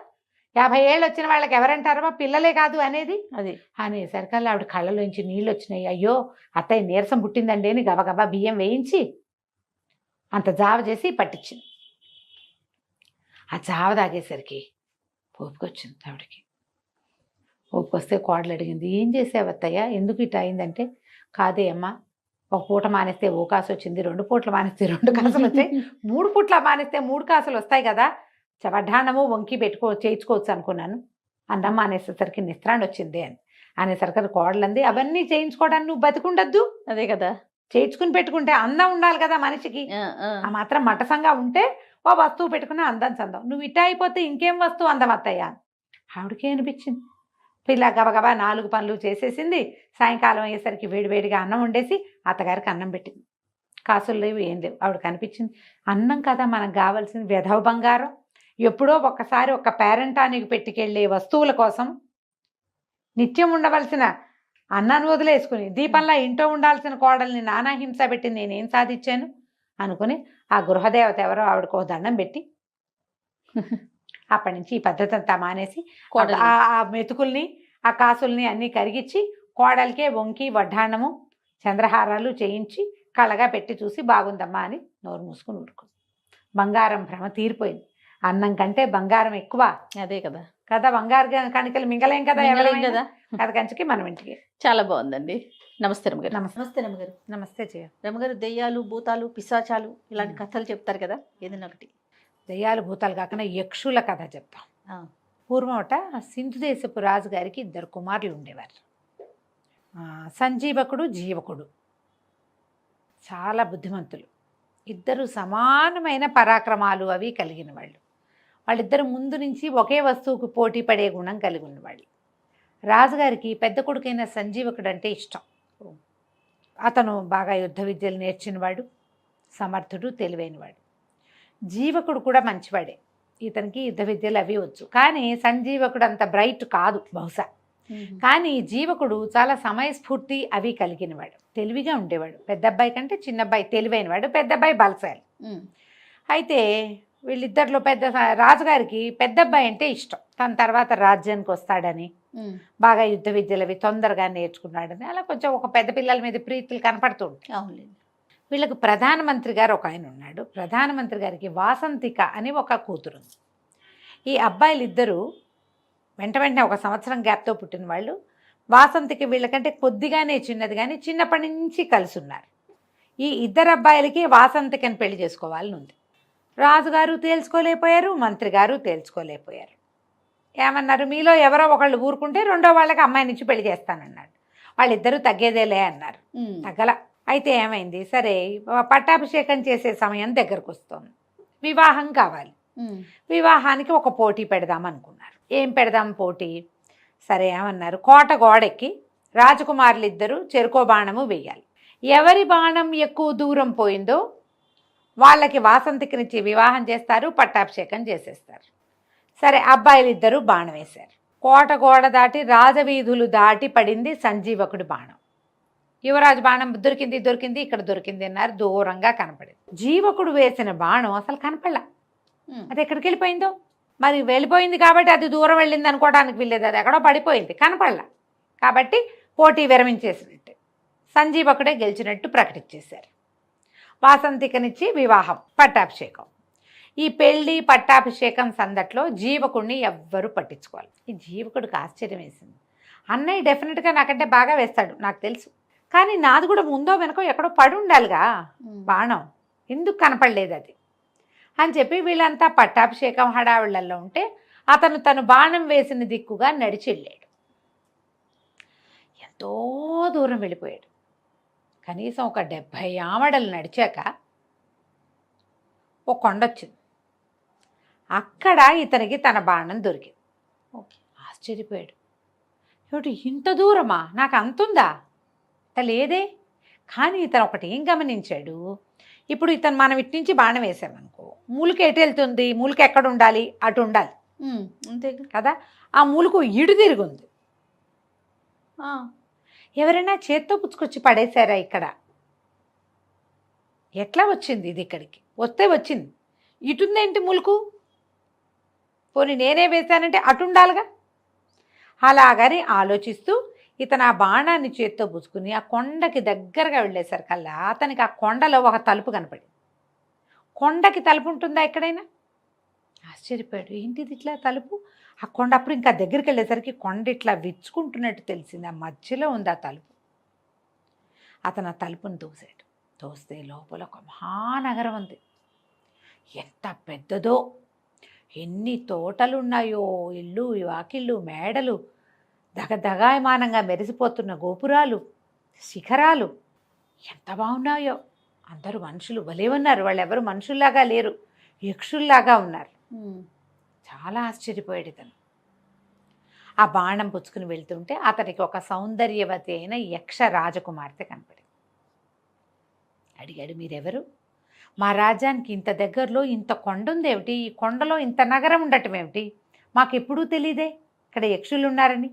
[SPEAKER 2] 50 ఏళ్ళు వచ్చిన వాళ్ళకి ఎవరంటారమ్మా, పిల్లలే కాదు అనేది. అది అనేసరికల్లా ఆవిడ కళ్ళలోంచి నీళ్ళు వచ్చినాయి. అయ్యో అత్తయ్య నీరసం పుట్టిందండి అని గబగబా బియ్యం వేయించి అంత జావ చేసి పట్టించింది. ఆ జావ తాగేసరికి ఓపుకొచ్చింది ఆవిడకి. ఓపుకొస్తే కోడలు అడిగింది, ఏం చేసావు అత్తయ్య, ఎందుకు ఇట్లా అయిందంటే, కాదే అమ్మ ఒక పూట మానేస్తే ఓ కాసు వచ్చింది, 2 పూటలు మానేస్తే 2 కాసులు వచ్చాయి, 3 పూట్ల మానేస్తే 3 కాసులు వస్తాయి కదా, వడ్డాణము వంకి చేయించుకోవచ్చు అనుకున్నాను. అన్నం మానేసేసరికి నిస్త్రాన్ని వచ్చింది అని అనేసరికి కోడలంది, అవన్నీ చేయించుకోవడానికి నువ్వు బతికుండద్దు,
[SPEAKER 1] అదే కదా.
[SPEAKER 2] చేయించుకుని పెట్టుకుంటే అందం ఉండాలి కదా మనిషికి. ఆ మాత్రం మటసంగా ఉంటే ఓ వస్తువు పెట్టుకున్న అందం చందం, నువ్వు ఇట్ట అయిపోతే ఇంకేం వస్తువు అందం అత్తయ్యా. ఆవిడకే అనిపించింది. పిల్ల గబగబా 4 పనులు చేసేసింది. సాయంకాలం అయ్యేసరికి వేడివేడిగా అన్నం వండేసి అత్తగారికి అన్నం పెట్టింది. కాసులు లేవు, ఏం లేవు. ఆవిడకి అనిపించింది, అన్నం కదా మనకు కావాల్సింది, వెధవ బంగారం. ఎప్పుడో ఒక్కసారి ఒక పేరెంటానికి పెట్టుకెళ్ళే వస్తువుల కోసం నిత్యం ఉండవలసిన అన్నాన్ని వదిలేసుకుని దీపంలా ఇంట్లో ఉండాల్సిన కోడల్ని నానా హింస పెట్టి నేనేం సాధించాను అనుకుని ఆ గృహదేవత ఎవరో ఆవిడకు దండం పెట్టి అప్పటి నుంచి ఈ పద్ధతి అంతా మానేసి ఆ మెతుకుల్ని ఆ కాసుల్ని అన్నీ కరిగించి కోడలికే వంకి వడ్డాణము చంద్రహారాలు చేయించి కళ్ళగా పెట్టి చూసి బాగుందమ్మా అని నోరు మూసుకుని ఊరుకుంది. బంగారం భ్రమ తీరిపోయింది. అన్నం కంటే బంగారం ఎక్కువ.
[SPEAKER 1] అదే కదా
[SPEAKER 2] కదా, బంగారు కణికలు మింగలేం కదా, ఎవరేం
[SPEAKER 1] కదా.
[SPEAKER 2] కథ కంచికి మనం ఇంటికి.
[SPEAKER 1] చాలా బాగుందండి. నమస్తే రమగారు.
[SPEAKER 2] నమస్తే రమగారు. నమస్తే జయ.
[SPEAKER 1] రమగారు, దెయ్యాలు భూతాలు పిశాచాలు ఇలాంటి కథలు చెప్తారు కదా, ఏదైనా ఒకటి.
[SPEAKER 2] దెయ్యాలు భూతాలు కాకుండా యక్షుల కథ చెప్తాం. పూర్వమట సింధు దేశపు రాజుగారికి 2 కుమారులు ఉండేవారు. సంజీవకుడు, జీవకుడు. చాలా బుద్ధిమంతులు. 2 సమానమైన పరాక్రమాలు అవి కలిగిన వాళ్ళు. వాళ్ళిద్దరు ముందు నుంచి ఒకే వస్తువుకు పోటీ పడే గుణం కలిగి ఉన్నవాళ్ళు. రాజుగారికి పెద్ద కొడుకైన సంజీవకుడు అంటే ఇష్టం. అతను బాగా యుద్ధ విద్యలు నేర్చినవాడు, సమర్థుడు, తెలివైనవాడు. జీవకుడు కూడా మంచివాడే, ఇతనికి యుద్ధ విద్యలు అవి వచ్చు. కానీ సంజీవకుడు అంత బ్రైట్ కాదు బహుశా. కానీ జీవకుడు చాలా సమయస్ఫూర్తి అవి కలిగినవాడు, తెలివిగా ఉండేవాడు. పెద్ద అబ్బాయి కంటే చిన్న అబ్బాయి తెలివైనవాడు, పెద్ద అబ్బాయి బలశాలి. అయితే వీళ్ళిద్దరిలో రాజుగారికి పెద్ద అబ్బాయి అంటే ఇష్టం. తన తర్వాత రాజ్యానికి వస్తాడని, బాగా యుద్ధ విద్యలు అవి తొందరగా నేర్చుకున్నాడని, అలా కొంచెం ఒక పెద్ద పిల్లల మీద ప్రీతులు కనపడుతూ ఉంటాయి.
[SPEAKER 1] అవునండి.
[SPEAKER 2] వీళ్ళకు ప్రధానమంత్రి గారు ఒక ఆయన ఉన్నాడు. ప్రధానమంత్రి గారికి వాసంతిక అని ఒక కూతురు ఉంది. ఈ అబ్బాయిలు ఇద్దరు వెంటనే 1 సంవత్సరం గ్యాప్తో పుట్టిన వాళ్ళు. వాసంతికి వీళ్ళకంటే కొద్దిగానే చిన్నది, కానీ చిన్నప్పటి నుంచి కలిసి ఉన్నారు. ఈ 2 అబ్బాయిలకి వాసంతికని పెళ్లి చేసుకోవాలని ఉంది. రాజుగారు తేల్చుకోలేకపోయారు, మంత్రి గారు తేల్చుకోలేకపోయారు. ఏమన్నారు, మీలో ఎవరో ఒకళ్ళు ఊరుకుంటే రెండో వాళ్ళకి అమ్మాయి నుంచి పెళ్లి చేస్తానన్నాడు. వాళ్ళిద్దరూ తగ్గేదేలే అన్నారు. తగ్గల. అయితే ఏమైంది, సరే పట్టాభిషేకం చేసే సమయం దగ్గరకు వస్తుంది, వివాహం కావాలి. వివాహానికి ఒక పోటీ పెడదాం అనుకున్నారు. ఏం పెడదాం పోటీ? సరే ఏమన్నారు, కోట గోడెక్కి రాజకుమారులు 2 చెరుకో బాణము వేయాలి. ఎవరి బాణం ఎక్కువ దూరం పోయిందో వాళ్ళకి వాసంతికినిచ్చి వివాహం చేస్తారు, పట్టాభిషేకం చేసేస్తారు. సరే అబ్బాయిలు 2 బాణం వేశారు. కోట గోడ దాటి రాజవీధులు దాటి పడింది సంజీవకుడి బాణం. యువరాజు బాణం దొరికింది, ఇక్కడ దొరికింది అన్నారు. దూరంగా కనపడింది. జీవకుడు వేసిన బాణం అసలు కనపడలా. అది ఎక్కడికి వెళ్ళిపోయిందో మరి. వెళ్ళిపోయింది కాబట్టి అది దూరం వెళ్ళింది అనుకోవడానికి వీల్లేదు, అది ఎక్కడో పడిపోయింది, కనపడలా. కాబట్టి పోటీ విరమించేసినట్టు, సంజీవకుడే గెలిచినట్టు ప్రకటించేశారు. వాసంతికనిచ్చి వివాహం, పట్టాభిషేకం. ఈ పెళ్లి పట్టాభిషేకం సందట్లో జీవకుడిని ఎవ్వరూ పట్టించుకోవాలి. ఈ జీవకుడికి ఆశ్చర్యం వేసింది. అన్నయ్య డెఫినెట్గా నాకంటే బాగా వేస్తాడు, నాకు తెలుసు. కానీ నాది కూడా ముందో వెనకో ఎక్కడో పడి ఉండాలిగా బాణం, ఎందుకు కనపడలేదు అది అని చెప్పి వీళ్ళంతా పట్టాభిషేకం హడావిళ్లలో ఉంటే అతను తను బాణం వేసిన దిక్కుగా నడిచి వెళ్ళాడు. ఎంతో దూరం వెళ్ళిపోయాడు. కనీసం ఒక 70 ఆమడలు నడిచాక ఒక కొండ వచ్చింది. అక్కడ ఇతనికి తన బాణం దొరికింది. ఆశ్చర్యపోయాడు. ఏమిటి ఇంత దూరమా, నాకు అంతుందా, లేదే. కానీ ఇతను ఒకటి ఏం గమనించాడు, ఇప్పుడు ఇతను మనం ఇటు నుంచి బాణం వేసామనుకో, మూలిక ఎటు వెళ్తుంది, మూలిక ఎక్కడ ఉండాలి, అటు ఉండాలి
[SPEAKER 1] అంతే
[SPEAKER 2] కదా. ఆ మూలుకు ఇడు తిరుగుంది. ఎవరైనా చేత్తో పుచ్చుకొచ్చి పడేశారా ఇక్కడ? ఎట్లా వచ్చింది ఇది ఇక్కడికి? వస్తే వచ్చింది, ఇటుందేంటి మూలుకు, పోనీ నేనే వేశానంటే అటు ఉండాలిగా. అలాగని ఆలోచిస్తూ ఇతను ఆ బాణాన్ని చేత్తో పుచ్చుకుని ఆ కొండకి దగ్గరగా వెళ్ళేసరికల్లా అతనికి ఆ కొండలో ఒక తలుపు కనపడింది. కొండకి తలుపు ఉంటుందా ఎక్కడైనా? ఆశ్చర్యపోయాడు. ఏంటిది ఇట్లా తలుపు? ఆ కొండ అప్పుడు ఇంకా దగ్గరికి వెళ్ళేసరికి కొండ ఇట్లా విచ్చుకుంటున్నట్టు తెలిసింది. ఆ మధ్యలో ఉంది ఆ తలుపు. అతను ఆ తలుపుని తోసాడు. తోస్తే లోపల ఒక మహానగరం ఉంది. ఎంత పెద్దదో, ఎన్ని తోటలున్నాయో, ఇల్లు వాకిళ్ళు మేడలు, దగదగాయమానంగా మెరిసిపోతున్న గోపురాలు, శిఖరాలు ఎంత బాగున్నాయో. అందరూ మనుషులు భలే ఉన్నారు, వాళ్ళు ఎవరు మనుషుల్లాగా లేరు, యక్షుల్లాగా ఉన్నారు. చాలా ఆశ్చర్యపోయాడు ఇతను. ఆ బాణం పుచ్చుకుని వెళ్తుంటే అతనికి ఒక సౌందర్యవతి అయిన యక్ష రాజకుమార్తె కనపడింది. అడిగాడు, మీరెవరు? మా రాజ్యానికి ఇంత దగ్గరలో ఇంత కొండ ఉందేమిటి, ఈ కొండలో ఇంత నగరం ఉండటం ఏమిటి, మాకెప్పుడూ తెలీదే ఇక్కడ యక్షులు ఉన్నారని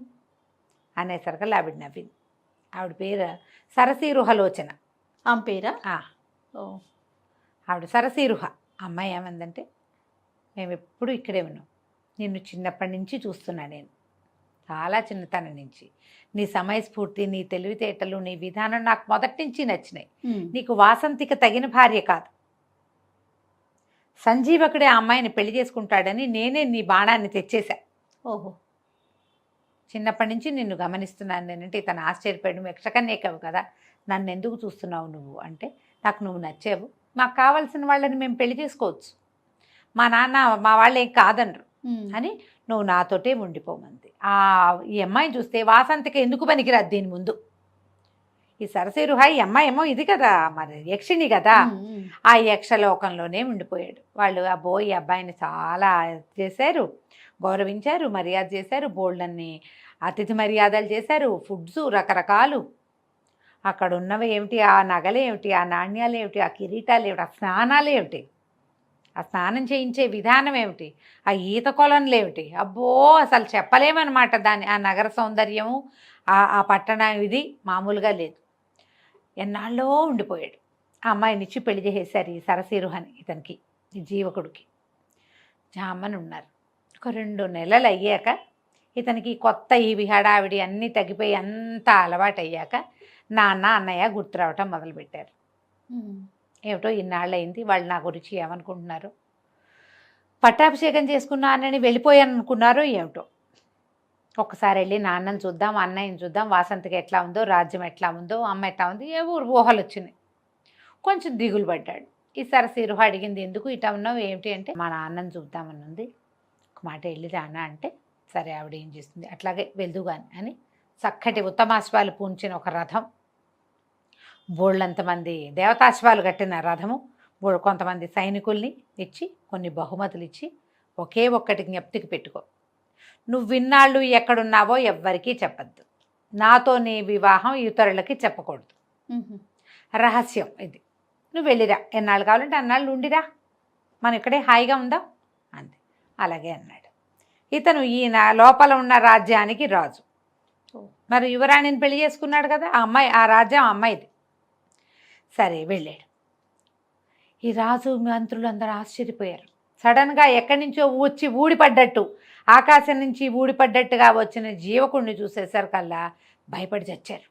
[SPEAKER 2] అనేసరికల్లా ఆవిడ నవ్వింది. ఆవిడ పేరు సరసీరుహలోచన.
[SPEAKER 1] ఆమె పేరా? ఓ,
[SPEAKER 2] ఆవిడ సరసీరుహ. అమ్మాయి ఏమందంటే, మేము ఎప్పుడు ఇక్కడే ఉన్నాం, నిన్ను చిన్నప్పటి నుంచి చూస్తున్నా, నేను చాలా చిన్నతనం నుంచి. నీ సమయస్ఫూర్తి, నీ తెలివితేటలు, నీ విధానం నాకు మొదటి నుంచి నచ్చినాయి. నీకు వాసంతికి తగిన భార్య కాదు, సంజీవకుడే ఆ అమ్మాయిని పెళ్లి చేసుకుంటాడని నేనే నీ బాణాన్ని తెచ్చేశా.
[SPEAKER 1] ఓహో,
[SPEAKER 2] చిన్నప్పటి నుంచి నిన్ను గమనిస్తున్నాను నేనంటే ఇతను ఆశ్చర్యపడి, యక్షకన్యకవు కదా, నన్ను ఎందుకు చూస్తున్నావు నువ్వు అంటే, నాకు నువ్వు నచ్చావు, మాకు కావాల్సిన వాళ్ళని మేము పెళ్లి చేసుకోవచ్చు, మా నాన్న మా వాళ్ళు ఏం కాదనరు అని నువ్వు నాతోటే ఉండిపోమంది. ఈ అమ్మాయిని చూస్తే వాసంతికి ఎందుకు పనికిరాదు దీని ముందు. ఈ సరసీరుహ ఈ అమ్మాయి ఏమో ఇది కదా, మరి యక్షిణి కదా, ఆ యక్షలోకంలోనే ఉండిపోయాడు. వాళ్ళు ఈ అబ్బాయిని చాలా చేశారు, గౌరవించారు, మర్యాద చేశారు, బోల్డన్ని అతిథి మర్యాదలు చేశారు, ఫుడ్స్ రకరకాలు. అక్కడ ఉన్నవి ఏమిటి, ఆ నగలేమిటి, ఆ నాణ్యాలు ఏమిటి, ఆ కిరీటాలు ఏమిటి, ఆ స్నానాలు ఏమిటి, ఆ స్నానం చేయించే విధానం ఏమిటి, ఆ ఈత కొలనులు ఏమిటి, అబ్బో అసలు చెప్పలేమన్నమాట. ఆ నగర సౌందర్యము, ఆ పట్టణం ఇది మామూలుగా లేదు. ఎన్నాళ్ళో ఉండిపోయాడు. ఆ అమ్మాయినిచ్చి పెళ్లి చేసేశారు ఈ సరసీరుహని ఇతనికి, ఈ జీవకుడికి. జామని ఉన్నారు. ఒక 2 నెలలు అయ్యాక ఇతనికి కొత్త ఈ హడావిడి అన్నీ తగ్గిపోయి అంతా అలవాటు అయ్యాక నాన్న అన్నయ్య గుర్తు రావటం మొదలుపెట్టారు. ఏమిటో ఇన్నాళ్ళు అయింది, వాళ్ళు నా గురించి ఏమనుకుంటున్నారు, పట్టాభిషేకం చేసుకున్నానని వెళ్ళిపోయాను అనుకున్నారో ఏమిటో. ఒక్కసారి వెళ్ళి నాన్నని చూద్దాం, అన్నయ్యని చూద్దాం, వాసంతికి ఎట్లా ఉందో, రాజ్యం ఎట్లా ఉందో, అమ్మ ఎట్లా ఉంది, ఏ ఊహలు వచ్చినాయి. కొంచెం దిగులు పడ్డాడు. ఈ సరసీరుహ అడిగింది, ఎందుకు ఇటా ఉన్నావు ఏమిటి అంటే, మా నాన్నని చూద్దామని ఉంది, ఒక మాట వెళ్ళి రానా అంటే, సరే ఆవిడ ఏం చేస్తుంది, అట్లాగే వెళ్దుగాని అని చక్కటి ఉత్తమాశ్వాలు పూంచిన ఒక రథం, బోళ్ళంతమంది దేవతాశ్వాలు కట్టిన రథము, కొంతమంది సైనికుల్ని ఇచ్చి, కొన్ని బహుమతులు ఇచ్చి, ఒకే ఒక్కటి జ్ఞప్తికి పెట్టుకో, నువ్వు విన్నాళ్ళు ఎక్కడున్నావో ఎవ్వరికీ చెప్పద్దు, నాతో నీ వివాహం ఇతరులకి చెప్పకూడదు, రహస్యం ఇది, నువ్వు వెళ్ళిరా, ఎన్నాళ్ళు కావాలంటే అన్నాళ్ళు ఉండిరా, మనం ఇక్కడే హాయిగా ఉందాం అంతే. అలాగే అన్నాడు. ఇతను ఈయన లోపల ఉన్న రాజ్యానికి రాజు, మరి యువరాణిని పెళ్లి చేసుకున్నాడు కదా, ఆ అమ్మాయి, ఆ రాజ్యం అమ్మాయిది. సరే వెళ్ళాడు. ఈ రాజు మంత్రులు అందరూ ఆశ్చర్యపోయారు. సడన్గా ఎక్కడి నుంచో వచ్చి ఊడిపడ్డట్టు, ఆకాశం నుంచి ఊడిపడ్డట్టుగా వచ్చిన జీవకుడిని చూసేసరికల్లా భయపడి చచ్చారు.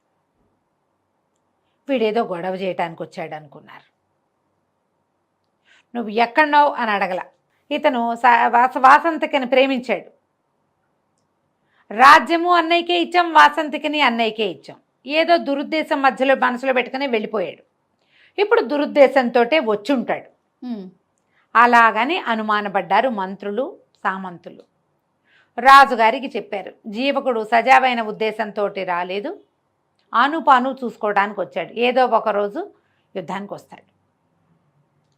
[SPEAKER 2] వీడేదో గొడవ చేయడానికి వచ్చాడు అనుకున్నారు. నువ్వు ఎక్కడున్నావు అని అడగల. ఇతను వాసంతికని ప్రేమించాడు. రాజ్యము అన్నయ్యకే ఇచ్చాం, వాసంతికని అన్నయ్యకే ఇచ్చాం. ఏదో దురుద్దేశం మధ్యలో మనసులో పెట్టుకుని వెళ్ళిపోయాడు. ఇప్పుడు దురుద్దేశంతో వచ్చి ఉంటాడు. అలాగని అనుమానపడ్డారు మంత్రులు, సామంతులు. రాజుగారికి చెప్పారు, జీవకుడు సజావైన ఉద్దేశంతో రాలేదు, ఆనుపాను చూసుకోవడానికి వచ్చాడు, ఏదో ఒకరోజు యుద్ధానికి వస్తాడు.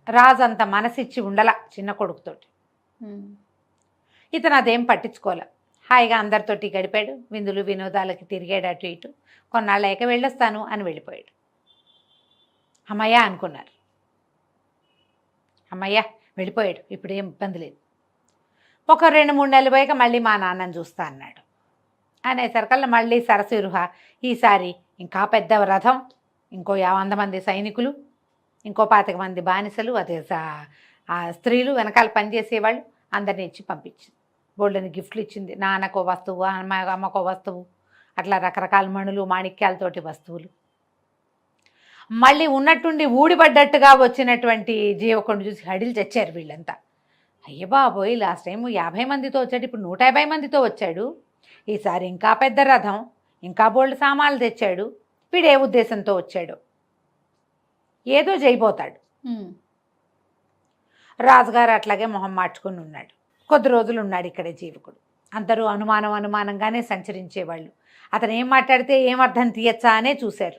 [SPEAKER 2] రాజు అంత మనసిచ్చి ఉండల చిన్న కొడుకుతోటి. ఇతను అదేం పట్టించుకోలే, హాయిగా అందరితోటి గడిపాడు, విందులు వినోదాలకి తిరిగాడు, అటు ఇటు. కొన్నాళ్ళక వెళ్ళొస్తాను అని వెళ్ళిపోయాడు. అమ్మయ్య అనుకున్నారు, అమ్మయ్య వెళ్ళిపోయాడు, ఇప్పుడు ఏం ఇబ్బంది లేదు. ఒక 2-3 నెలలు పోయాక మళ్ళీ మా నాన్నని చూస్తా అన్నాడు. అనేసరికల్లా మళ్ళీ సరసీరుహ, ఈసారి ఇంకా పెద్ద రథం, ఇంకో 50 మంది సైనికులు, ఇంకో 25 మంది బానిసలు, అదే ఆ స్త్రీలు వెనకాల పనిచేసేవాళ్ళు అందరినీ ఇచ్చి పంపించింది. బోల్డని గిఫ్ట్లు ఇచ్చింది. నాన్నకో వస్తువు, అమ్మకో వస్తువు, అట్లా రకరకాల మణులు మాణిక్యాలతోటి వస్తువులు. మళ్ళీ ఉన్నట్టుండి ఊడిపడ్డట్టుగా వచ్చినటువంటి జీవకుడిని చూసి హడిలు తెచ్చారు వీళ్ళంతా. అయ్య బాబోయ్, లాస్ట్ టైం 50 మందితో వచ్చాడు, ఇప్పుడు 150 మందితో వచ్చాడు, ఈసారి ఇంకా పెద్ద రథం, ఇంకా బోల్డ్ సామాన్లు తెచ్చాడు, వీడు ఏ ఉద్దేశంతో వచ్చాడు. ఏదో చేయబోతాడు. రాజుగారు అట్లాగే మొహం మార్చుకుని ఉన్నాడు. కొద్ది రోజులు ఉన్నాడు ఇక్కడే జీవకుడు. అందరూ అనుమానంగానే సంచరించేవాళ్ళు. అతను ఏం మాట్లాడితే ఏం అర్థం తీయచ్చా అనే చూశారు.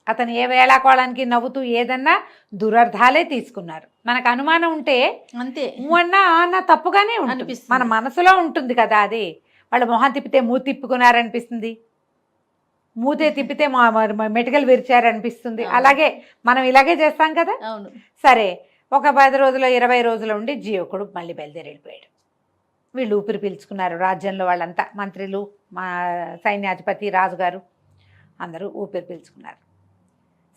[SPEAKER 2] అతను ఏ వేళాకోళానికి నవ్వుతూ ఏదన్నా దురర్థాలే తీసుకున్నారు. మనకు అనుమానం ఉంటే
[SPEAKER 1] అంతే
[SPEAKER 2] అన్న తప్పుగానే ఉంటుంది,
[SPEAKER 1] అనిపిస్తుంది.
[SPEAKER 2] మన మనసులో ఉంటుంది కదా. అది వాళ్ళు మొహం తిప్పితే మూతి తిప్పుకున్నారనిపిస్తుంది, మూతే తిప్పితే మెటికలు విరిచారనిపిస్తుంది. అలాగే మనం ఇలాగే చేస్తాం కదా.
[SPEAKER 1] అవును.
[SPEAKER 2] సరే, ఒక 10 రోజులు 20 రోజులు ఉండి జీవకుడు మళ్ళీ బయలుదేరి వెళ్ళిపోయాడు. వీళ్ళు ఊపిరి పీల్చుకున్నారు. రాజ్యంలో వాళ్ళంతా మంత్రులు, మా సైన్యాధిపతి, రాజుగారు అందరూ ఊపిరి పీల్చుకున్నారు.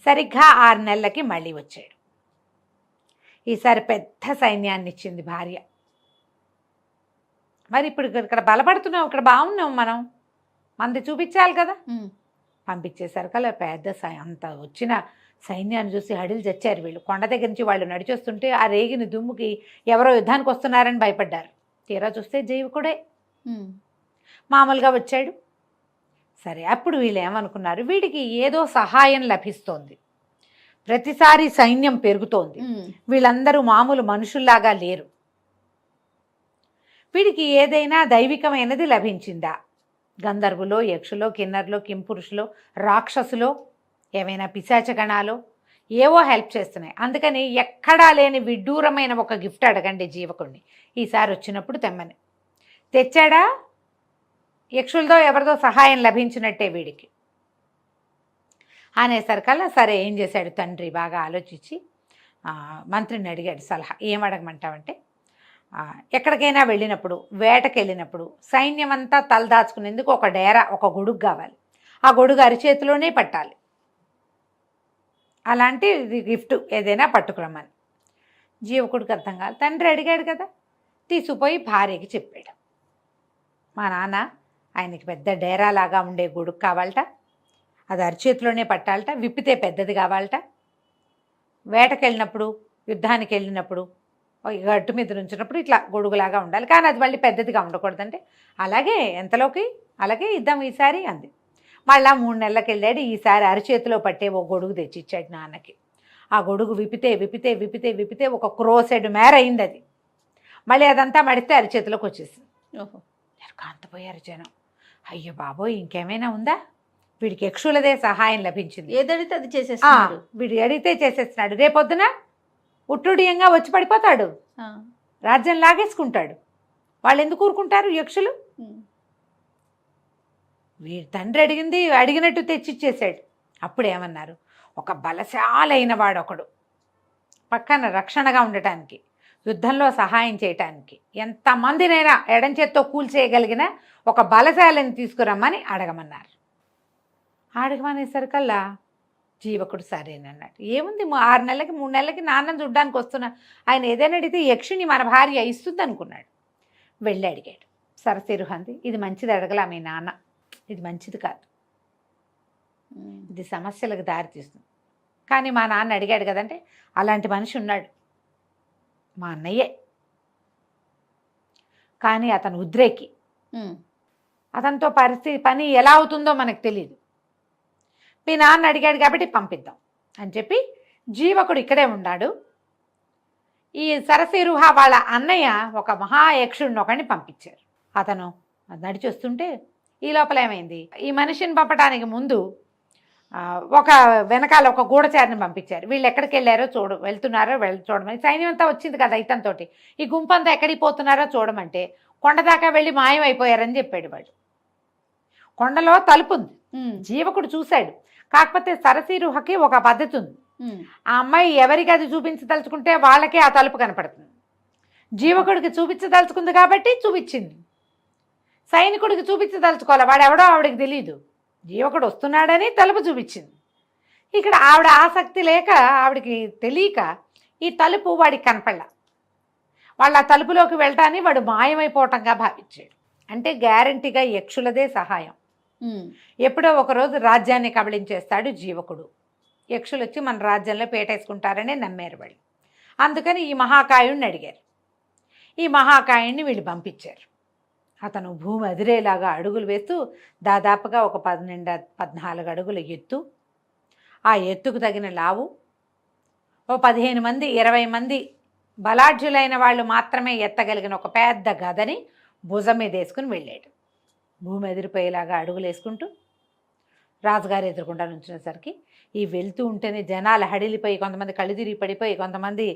[SPEAKER 2] సరిగ్గా 6 నెలలకి మళ్ళీ వచ్చాడు. ఈసారి పెద్ద సైన్యాన్ని ఇచ్చింది భార్య. మరి ఇప్పుడు ఇక్కడ బలపడుతున్నాం, ఇక్కడ బాగున్నాం, మనది చూపించాలి కదా. పంపించేశారు కదా. పెద్ద అంత వచ్చిన సైన్యాన్ని చూసి హడిలు చచ్చారు వీళ్ళు. కొండ దగ్గర నుంచి వాళ్ళు నడిచొస్తుంటే ఆ రేగిన దుమ్ముకి ఎవరో యుద్ధానికి వస్తున్నారని భయపడ్డారు. తీరా చూస్తే జీవకుడే మామూలుగా వచ్చాడు. సరే, అప్పుడు వీళ్ళు ఏమనుకున్నారు, వీడికి ఏదో సహాయం లభిస్తోంది, ప్రతిసారి సైన్యం పెరుగుతోంది, వీళ్ళందరూ మామూలు మనుషుల్లాగా లేరు, వీడికి ఏదైనా దైవికమైనది లభించిందా, గంధర్వులో, యక్షులో, కిన్నర్లో, కింపురుషులో, రాక్షసులో, ఏమైనా పిశాచగణాలో ఏవో హెల్ప్ చేస్తున్నాయి. అందుకని ఎక్కడా లేని విడ్డూరమైన ఒక గిఫ్ట్ అడగండి జీవకుడిని, ఈసారి వచ్చినప్పుడు తెమ్మని. తెచ్చాడా? యక్షులతో ఎవరిదో సహాయం లభించినట్టే వీడికి అనేసరికల్లా సరే, ఏం చేశాడు తండ్రి, బాగా ఆలోచించి మంత్రిని అడిగాడు సలహా. ఏం అడగమంటావంటే, ఎక్కడికైనా వెళ్ళినప్పుడు, వేటకి వెళ్ళినప్పుడు సైన్యం అంతా తలదాచుకునేందుకు ఒక డేరా, ఒక గొడుగు కావాలి. ఆ గొడుగు అరిచేతిలోనే పట్టాలి. అలాంటి గిఫ్ట్ ఏదైనా పట్టుకురమ్మని. జీవకుడికి అర్థం కాదు. తండ్రి అడిగాడు కదా, తీసుకుపోయి భార్యకి చెప్పాడు. మా నాన్న ఆయనకి పెద్ద డేరా లాగా ఉండే గొడుగు కావాలట, అది అరిచేతిలోనే పట్టాలట, విప్పితే పెద్దది కావాలట, వేటకి వెళ్ళినప్పుడు, యుద్ధానికి వెళ్ళినప్పుడు, గట్టు మీద నుంచినప్పుడు ఇట్లా గొడుగులాగా ఉండాలి, కానీ అది మళ్ళీ పెద్దదిగా ఉండకూడదంటే అలాగే ఎంతలోకి అలాగే ఇద్దాం ఈసారి అంది. మళ్ళా 3 నెలలకు వెళ్ళాడు. ఈసారి అరిచేతిలో పట్టే ఓ గొడుగు తెచ్చిచ్చాడు నాన్నకి. ఆ గొడుగు విప్పితే విప్పితే విప్పితే విప్పితే ఒక క్రోసెడ్ మేర అయింది అది. మళ్ళీ అదంతా మడిస్తే అరిచేతిలోకి వచ్చేసింది.
[SPEAKER 1] ఓహో,
[SPEAKER 2] కాంతపోయారు జనం. అయ్యో బాబోయ్, ఇంకేమైనా ఉందా, వీడికి యక్షులదే సహాయం లభించింది,
[SPEAKER 1] ఏదడితే అది చేసేస్తున్నాడు,
[SPEAKER 2] వీడు అడిగితే చేసేస్తున్నాడు, రేపొద్దున ఉట్టుడియంగా వచ్చి పడిపోతాడు, రాజ్యం లాగేసుకుంటాడు. వాళ్ళు ఎందుకు ఊరుకుంటారు యక్షులు? వీడి తండ్రి అడిగినట్టు తెచ్చిచ్చేసాడు. అప్పుడు ఏమన్నారు, ఒక బలశాలైన వాడొకడు పక్కన రక్షణగా ఉండటానికి, యుద్ధంలో సహాయం చేయటానికి, ఎంతమందినైనా ఎడం చేత్తో కూల్చేయగలిగిన ఒక బలశాలని తీసుకురమ్మని అడగమన్నారు. అడగమనేసరికల్లా జీవకుడు సరేనన్నాడు. ఏముంది, 6 నెలలకి 3 నెలలకి నాన్నని చూడ్డానికి వస్తున్నా, ఆయన ఏదైనా అడిగితే యక్షిని మన భార్య ఇస్తుంది అనుకున్నాడు. వెళ్ళి అడిగాడు. సరసిరుహంది, ఇది మంచిది అడగలా మీ నాన్న, ఇది మంచిది కాదు, ఇది సమస్యలకు దారితీస్తుంది. కానీ మా నాన్న అడిగాడు కదంటే, అలాంటి మనిషి ఉన్నాడు, మా అన్నయ్యే, కానీ అతను ఉద్రేకి, అతనితో పని ఎలా అవుతుందో మనకు తెలియదు, మీ నాన్న అడిగాడు కాబట్టి పంపిద్దాం అని చెప్పి జీవకుడు ఇక్కడే ఉన్నాడు. ఈ సరసిరుహ వాళ్ళ అన్నయ్య ఒక మహాయక్షుడిని ఒకడిని పంపించారు. అతను నడిచొస్తుంటే ఈ లోపల ఏమైంది, ఈ మనిషిని పంపడానికి ముందు ఒక వెనకాల ఒక గూఢచారిని పంపించారు. వీళ్ళు ఎక్కడికి వెళ్ళారో వెళ్తున్నారో చూడమని. సైన్యం అంతా వచ్చింది కదా ఇతనితో, ఈ గుంపంతా ఎక్కడికి పోతున్నారో చూడమంటే కొండ దాకా వెళ్ళి మాయమైపోయారని చెప్పాడు వాడు. కొండలో తలుపు ఉంది, జీవకుడు చూశాడు. కాకపోతే సరసిరుహకి ఒక పద్ధతి ఉంది, ఆ అమ్మాయి ఎవరికి అది చూపించదలుచుకుంటే వాళ్ళకే ఆ తలుపు కనపడుతుంది. జీవకుడికి చూపించదలుచుకుంది కాబట్టి చూపించింది, సైనికుడికి చూపించదలుచుకోవాలి, వాడెవడో ఆవిడకి తెలియదు, జీవకుడు వస్తున్నాడని తలుపు చూపించింది. ఇక్కడ ఆవిడ ఆసక్తి లేక, ఆవిడకి తెలియక ఈ తలుపు వాడికి కనపడలా. వాళ్ళు ఆ తలుపులోకి వెళ్ళటాన్ని వాడు మాయమైపోవటంగా భావించాడు. అంటే గ్యారంటీగా యక్షులదే సహాయం. ఎప్పుడో ఒకరోజు రాజ్యాన్ని కబళించేస్తాడు జీవకుడు. యక్షులు వచ్చి మన రాజ్యంలో పేటేసుకుంటారనే నమ్మారు వాళ్ళు. అందుకని ఈ మహాకాయుడిని అడిగారు. ఈ మహాకాయుడిని వీళ్ళు పంపించారు. అతను భూమి అదిరేలాగా అడుగులు వేస్తూ దాదాపుగా ఒక 12-14 అడుగుల ఎత్తు, ఆ ఎత్తుకు తగిన లావు, ఓ 15 మంది 20 మంది బలాఢ్యులైన వాళ్ళు మాత్రమే ఎత్తగలిగిన ఒక పెద్ద గదని భుజం మీద వేసుకుని వెళ్ళాడు. భూమి ఎదిరిపోయేలాగా అడుగులు వేసుకుంటూ రాజుగారు ఎదురుకుండా నుంచునేసరికి ఈ వెళ్తూ ఉంటేనే జనాలు హడిలిపోయి, కొంతమంది కళ్ళు తిరిగి పడిపోయి, కొంతమంది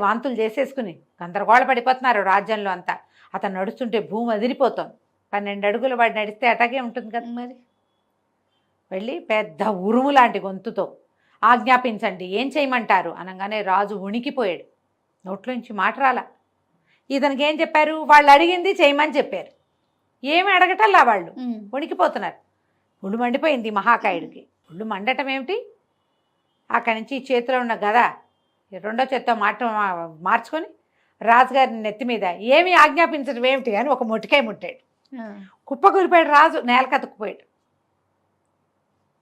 [SPEAKER 2] వాంతులు చేసేసుకుని గందరగోళ పడిపోతున్నారు రాజ్యంలో అంతా. అతను నడుస్తుంటే భూమి అదిరిపోతుంది. 12 అడుగులు వాడు నడిస్తే అటాగే ఉంటుంది కదా. మరి వెళ్ళి పెద్ద ఉరుము లాంటి గొంతుతో ఆజ్ఞాపించండి, ఏం చేయమంటారు అనగానే రాజు వణికిపోయాడు. నోట్లోంచి మాట రాలా. ఇతనికి ఏం చెప్పారు? వాళ్ళు అడిగింది చేయమని చెప్పారు. ఏమి అడగటల్లా వాళ్ళు వణికిపోతున్నారు. ఒళ్ళు మండిపోయింది మహాకాయుడికి. ఒళ్ళు మండటం ఏమిటి? అక్కడి నుంచి చేతిలో ఉన్న గద రెండో చేత్తో మార్చుకొని రాజుగారిని నెత్తి మీద ఏమి ఆజ్ఞాపించడం ఏమిటి అని ఒక మొటికాయ ముట్టాడు. కుప్పకూలిపోయాడు రాజు, నేల కతుక్కుపోయాడు.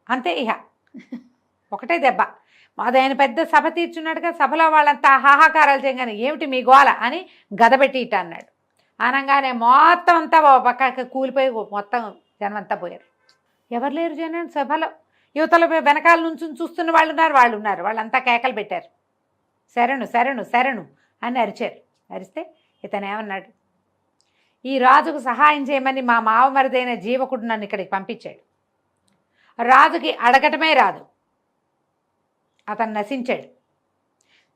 [SPEAKER 2] అంతే ఇహ ఒకటే దెబ్బ. ఆయన పెద్ద సభ తీర్చున్నాడుగా. సభలో వాళ్ళంతా హాహాకారాలు చేయగానే ఏమిటి మీ గోల అని గదబెట్టి ఇట అన్నాడు. అనగానే మొత్తం అంతా పక్కకి కూలిపోయి మొత్తం జనం అంతా పోయారు. ఎవరు లేరు జనం సభలో. యువతల వెనకాల నుంచి చూస్తున్న వాళ్ళు ఉన్నారు. వాళ్ళంతా కేకలు పెట్టారు, శరణు శరణు శరణు అని అరిచారు. అరిస్తే ఇతను ఏమన్నాడు? ఈ రాజుకు సహాయం చేయమని మా మావమరిదైన జీవకుడు నన్ను ఇక్కడికి పంపించాడు. రాజుకి అడగటమే రాదు. అతను నశించాడు.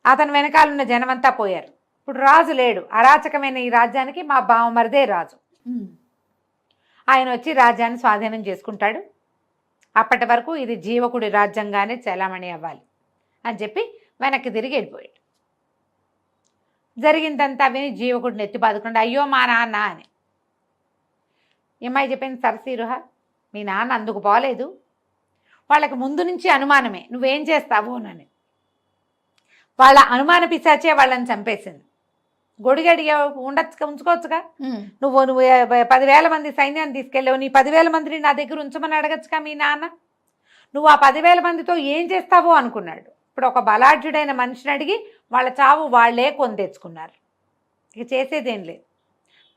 [SPEAKER 2] అతని వెనకాలన్న జనమంతా పోయారు. ఇప్పుడు రాజు లేడు. అరాచకమైన ఈ రాజ్యానికి మా బావమరిదే రాజు. ఆయన వచ్చి రాజ్యాన్ని స్వాధీనం చేసుకుంటాడు. అప్పటి వరకు ఇది జీవకుడి రాజ్యంగానే చలామణి అవ్వాలి అని చెప్పి వెనక్కి తిరిగి వెళ్ళిపోయాడు. జరిగిందంతా విని జీవకుడిని ఎత్తి బాదుకుండా అయ్యో మా నాన్న అని. ఏమై చెప్పింది సరసీరుహ, మీ నాన్న అందుకు పోలేదు. వాళ్ళకి ముందు నుంచి అనుమానమే నువ్వేం చేస్తావు అని. వాళ్ళ అనుమాన పిశాచే వాళ్ళని చంపేసింది. గొడిగడిగా ఉంచుకోవచ్చుగా. నువ్వు 10,000 మంది సైన్యాన్ని తీసుకెళ్ళావు. నీ 10,000 మందిని నా దగ్గర ఉంచమని అడగచ్చుగా మీ నాన్న. నువ్వు ఆ 10,000 మందితో ఏం చేస్తావో అనుకున్నాడు. ఇప్పుడు ఒక బలాఢ్యుడైన మనిషిని అడిగి వాళ్ళ చావు వాళ్లే కొని తెచ్చుకున్నారు. ఇక చేసేదేం లేదు.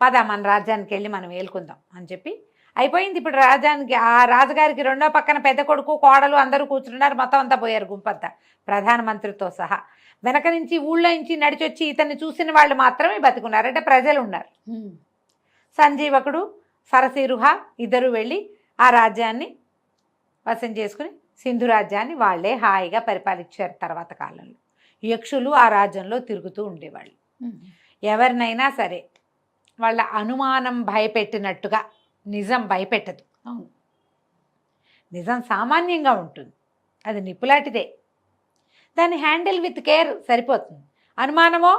[SPEAKER 2] పద మన రాజ్యానికి వెళ్ళి మనం ఏలుకుందాం అని చెప్పి అయిపోయింది. ఇప్పుడు రాజ్యానికి ఆ రాజుగారికి రెండో పక్కన పెద్ద కొడుకు కోడలు అందరూ కూర్చున్నారు. మొత్తం అంతా పోయారు గుంపంతా, ప్రధానమంత్రితో సహా. వెనక నుంచి ఊళ్ళో నుంచి నడిచొచ్చి ఇతన్ని చూసిన వాళ్ళు మాత్రమే బతుకున్నారు. అంటే ప్రజలు ఉన్నారు. సంజీవకుడు సరసీరుహ ఇద్దరు వెళ్ళి ఆ రాజ్యాన్ని వశం చేసుకుని సింధు రాజ్యాన్ని వాళ్లే హాయిగా పరిపాలించారు. తర్వాత కాలంలో యక్షులు ఆ రాజ్యంలో తిరుగుతూ ఉండేవాళ్ళు. ఎవరినైనా సరే వాళ్ళ అనుమానం భయపెట్టినట్టుగా నిజం భయపెట్టదు. అవును, నిజం సామాన్యంగా ఉంటుంది. అది నిప్పులాంటిదే. దాన్ని హ్యాండిల్ విత్ కేర్ సరిపోతుంది. అనుమానమో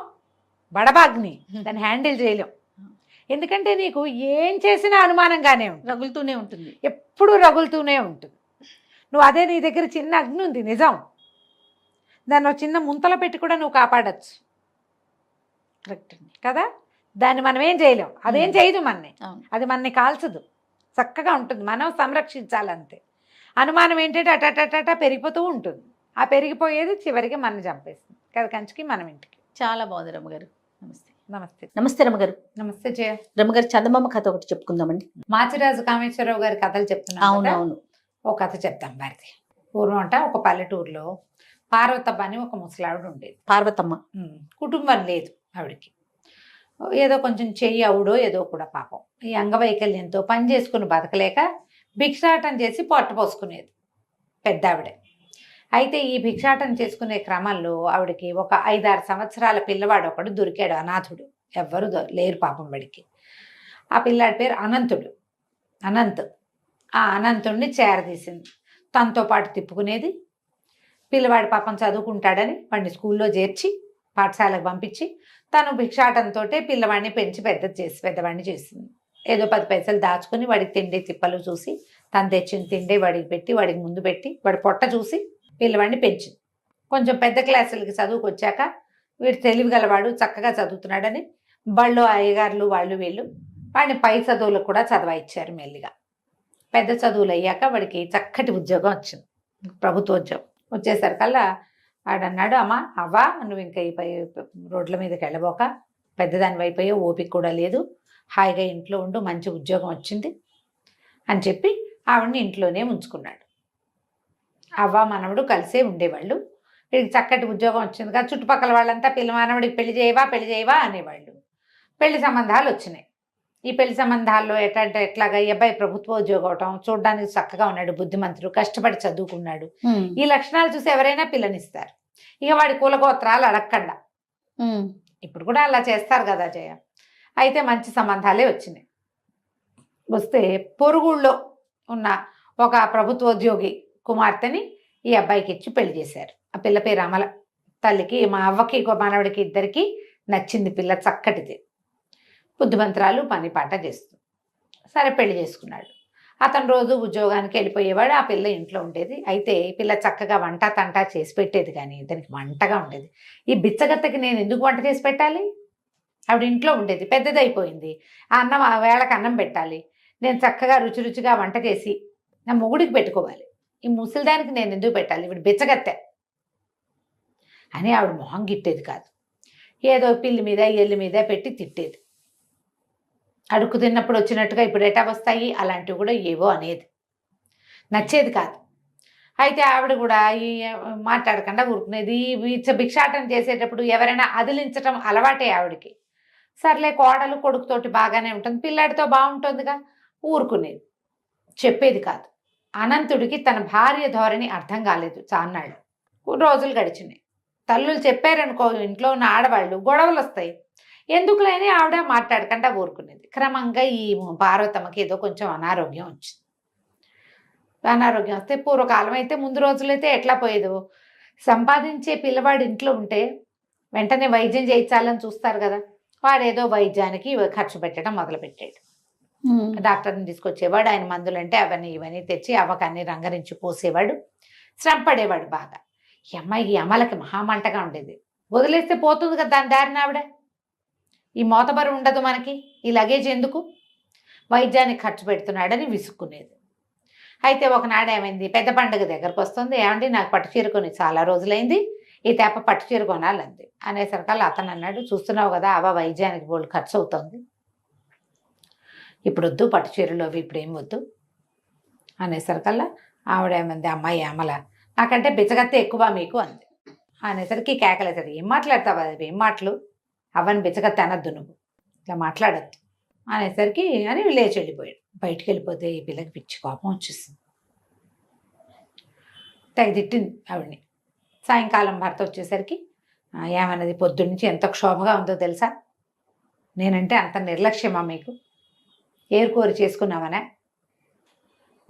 [SPEAKER 2] బడబాగ్ని, దాన్ని హ్యాండిల్ చేయలేం. ఎందుకంటే నీకు ఏం చేసినా అనుమానంగానే ఉంటుంది,
[SPEAKER 1] రగులుతూనే ఉంటుంది,
[SPEAKER 2] ఎప్పుడూ రగులుతూనే ఉంటుంది. నువ్వు అదే నీ దగ్గర చిన్న అగ్ని ఉంది నిజం, దాన్ని చిన్న ముంతలో పెట్టి కూడా నువ్వు కాపాడచ్చు.
[SPEAKER 1] కరెక్ట్
[SPEAKER 2] కదా. దాన్ని మనం ఏం చేయలేం, అదేం చేయదు మనని, అది మనని కాల్చదు, చక్కగా ఉంటుంది. మనం సంరక్షించాలంతే. అనుమానం ఏంటంటే అటటట పెరిగిపోతూ ఉంటుంది. ఆ పెరిగిపోయేది చివరికి మనం చంపేస్తుంది కదా, కంచికి మనం ఇంటికి.
[SPEAKER 1] చాలా బాగుంది రమ్మగారు. నమస్తే.
[SPEAKER 2] నమస్తే.
[SPEAKER 1] నమస్తే రమ్మగారు.
[SPEAKER 2] నమస్తే జయ.
[SPEAKER 1] రమ్మగారు చందమామ కథ ఒకటి చెప్పుకుందామండి.
[SPEAKER 2] మాచిరాజు కామేశ్వరరావు గారి కథలు చెప్తున్నాను.
[SPEAKER 1] అవునవును.
[SPEAKER 2] ఒక కథ చెప్తాం భారతి. పూర్వం అంట ఒక పల్లెటూరులో పార్వతమ్మ అని ఒక ముసలావిడ ఉండేది.
[SPEAKER 1] పార్వతమ్మ
[SPEAKER 2] కుటుంబం లేదు ఆవిడకి. ఏదో కొంచెం చెయ్యి అవుడో ఏదో కూడా పాపం. ఈ అంగవైకల్యంతో పని చేసుకుని బతకలేక భిక్షాటం చేసి పొట్ట పోసుకునేది పెద్ద ఆవిడ. అయితే ఈ భిక్షాటం చేసుకునే క్రమంలో ఆవిడకి ఒక 5-6 సంవత్సరాల పిల్లవాడు ఒకడు దొరికాడు, అనాథుడు. ఎవ్వరు లేరు పాపం వాడికి. ఆ పిల్లాడి పేరు అనంతుడు. ఆ అనంతుడిని చేరదీసింది. తనతో పాటు తిప్పుకునేది. పిల్లవాడి పాపం చదువుకుంటాడని వాడిని స్కూల్లో చేర్చి పాఠశాలకు పంపించి తను భిక్షాటంతో పిల్లవాడిని పెంచి పెద్దవాడిని చేసింది. ఏదో 10 పైసలు దాచుకుని వాడికి తిండి తిప్పలు చూసి తను తెచ్చిన తిండి వాడికి పెట్టి వాడికి ముందు పెట్టి వాడి పొట్ట చూసి పిల్లవాడిని పెంచింది. కొంచెం పెద్ద క్లాసులకి చదువుకు వచ్చాక వీడు తెలివిగలవాడు, చక్కగా చదువుతున్నాడని బళ్ళో అయ్యగారులు వాళ్ళు వీళ్ళు వాడిని పై చదువులకు కూడా చదవాయిచ్చారు. మెల్లిగా పెద్ద చదువులు అయ్యాక వాడికి చక్కటి ఉద్యోగం వచ్చింది, ప్రభుత్వ ఉద్యోగం. వచ్చేసరికల్లా వాడన్నాడు, అవ్వా నువ్వు ఇంకా ఈ రోడ్ల మీదకి వెళ్ళబోక, పెద్దదాని అయిపోయో ఓపిక కూడా లేదు, హాయిగా ఇంట్లో ఉండు, మంచి ఉద్యోగం వచ్చింది అని చెప్పి ఆవిడని ఇంట్లోనే ఉంచుకున్నాడు. అవ్వ మనవడు కలిసే ఉండేవాళ్ళు. వీడికి చక్కటి ఉద్యోగం వచ్చింది కదా, చుట్టుపక్కల వాళ్ళంతా మానవుడికి పెళ్లి చేయవా అనేవాళ్ళు. పెళ్లి సంబంధాలు వచ్చినాయి. ఈ పెళ్లి సంబంధాల్లో ఎట్లాగా ఈ అబ్బాయి ప్రభుత్వ ఉద్యోగం అవటం, చూడడానికి చక్కగా ఉన్నాడు, బుద్ధిమంతుడు, కష్టపడి చదువుకున్నాడు, ఈ లక్షణాలు చూసి ఎవరైనా పిల్లనిస్తారు. ఇక వాడి కులగోత్రాలు అడగకుండా. ఇప్పుడు కూడా అలా చేస్తారు కదా జయ. అయితే మంచి సంబంధాలే వచ్చినాయి. వస్తే పొరుగుళ్ళో ఉన్న ఒక ప్రభుత్వోద్యోగి కుమార్తెని ఈ అబ్బాయికి ఇచ్చి పెళ్లి చేశారు. ఆ పిల్ల పేరు అమల. తల్లికి, మా అవ్వకి, మనవడికి ఇద్దరికి నచ్చింది పిల్ల, చక్కటిది, బుద్ధిమంతురాలు, పని పాట చేస్తుంది. సరే పెళ్లి చేసుకున్నాడు. అతను రోజు ఉద్యోగానికి వెళ్ళిపోయేవాడు, ఆ పిల్ల ఇంట్లో ఉండేది. అయితే ఈ పిల్ల చక్కగా వంట తంటా చేసి పెట్టేది, కానీ దానికి వంటగా ఉండేది. ఈ బిచ్చగత్తకి నేను ఎందుకు వంట చేసి పెట్టాలి? ఆవిడ ఇంట్లో ఉండేది, పెద్దదైపోయింది, ఆ అన్నం ఆ వేళకు అన్నం పెట్టాలి, నేను చక్కగా రుచి రుచిగా వంట చేసి నా మొగుడికి పెట్టుకోవాలి, ఈ ముసలిదానికి నేను ఎందుకు పెట్టాలి, ఇవిడ బిచ్చగత్తె అని ఆవిడ మొహం గిట్టేది కాదు. ఏదో పిల్లి మీద ఎల్లి మీద పెట్టి తిట్టేది. అడుక్కు తిన్నప్పుడు వచ్చినట్టుగా ఇప్పుడు ఎటా వస్తాయి అలాంటివి కూడా ఏవో అనేది, నచ్చేది కాదు. అయితే ఆవిడ కూడా ఈ మాట్లాడకుండా ఊరుకునేది. భిక్షాటన చేసేటప్పుడు ఎవరైనా అదిలించటం అలవాటే ఆవిడకి. సర్లే కోడలు కొడుకుతోటి బాగానే ఉంటుంది, పిల్లాడితో బాగుంటుందిగా, ఊరుకునేది, చెప్పేది కాదు. అనంతుడికి తన భార్య ధోరణి అర్థం కాలేదు. చాన్నాళ్ళు రోజులు గడిచినాయి. తల్లులు చెప్పారనుకో, ఇంట్లో ఉన్న ఆడవాళ్ళు గొడవలు వస్తాయి, ఎందుకులేని ఆవిడ మాట్లాడకుండా ఊరుకునేది. క్రమంగా ఈ పార్వతమ్మకి ఏదో కొంచెం అనారోగ్యం వచ్చింది. అనారోగ్యం వస్తే, పూర్వకాలం అయితే ముందు రోజులైతే ఎట్లా పోయేదో, సంపాదించే పిల్లవాడు ఇంట్లో ఉంటే వెంటనే వైద్యం చేయించాలని చూస్తారు కదా, వాడేదో వైద్యానికి ఖర్చు పెట్టడం మొదలుపెట్టాడు. డాక్టర్ని తీసుకొచ్చేవాడు, ఆయన మందులంటే అవన్నీ ఇవన్నీ తెచ్చి అవ్వకన్నీ రంగరించి పోసేవాడు, శ్రమ పడేవాడు బాగా. ఈ అమ్మాయికి అమలకి మహామంటగా ఉండేది. వదిలేస్తే పోతుంది కదా దాని దారిన ఆవిడ, ఈ మోతబరు ఉండదు మనకి, ఈ లగేజ్ ఎందుకు, వైద్యానికి ఖర్చు పెడుతున్నాడని విసుక్కునేది. అయితే ఒకనాడు ఏమైంది, పెద్ద పండుగ దగ్గరకు వస్తుంది, ఏమండి నాకు పట్టు చీర కొని చాలా రోజులైంది, ఈ తెప్ప పట్టు చీర కొనాలంది. అనేసరికల్లా అతను అన్నాడు, చూస్తున్నావు కదా అవ వైద్యానికి బోల్డ్ ఖర్చు అవుతుంది, ఇప్పుడు వద్దు పట్టు చీరలు అవి ఇప్పుడు ఏం వద్దు. అనేసరికల్లా ఆవిడేమంది, అమ్మాయి అమల నాకంటే బిచ్చగత్తే ఎక్కువ మీకు అంది. అనేసరికి కేకలేసాడు, ఏం మాట్లాడతావు అది, ఏం మాటలు, అవ్వని బిచ్చగత్తే అనద్దు, నువ్వు ఇట్లా మాట్లాడద్దు అనేసరికి అని లేచి వెళ్ళిపోయాడు. బయటికి వెళ్ళిపోతే ఈ పిల్లకి పిచ్చి కోపం వచ్చేసింది, తెగ తిట్టింది ఆవిడ్ని. సాయంకాలం భర్త వచ్చేసరికి ఏమన్నది, పొద్దున్నుంచి ఎంత క్షోభగా ఉందో తెలుసా, నేనంటే అంత నిర్లక్ష్యమా మీకు, ఏరుకోరి చేసుకున్నామనే,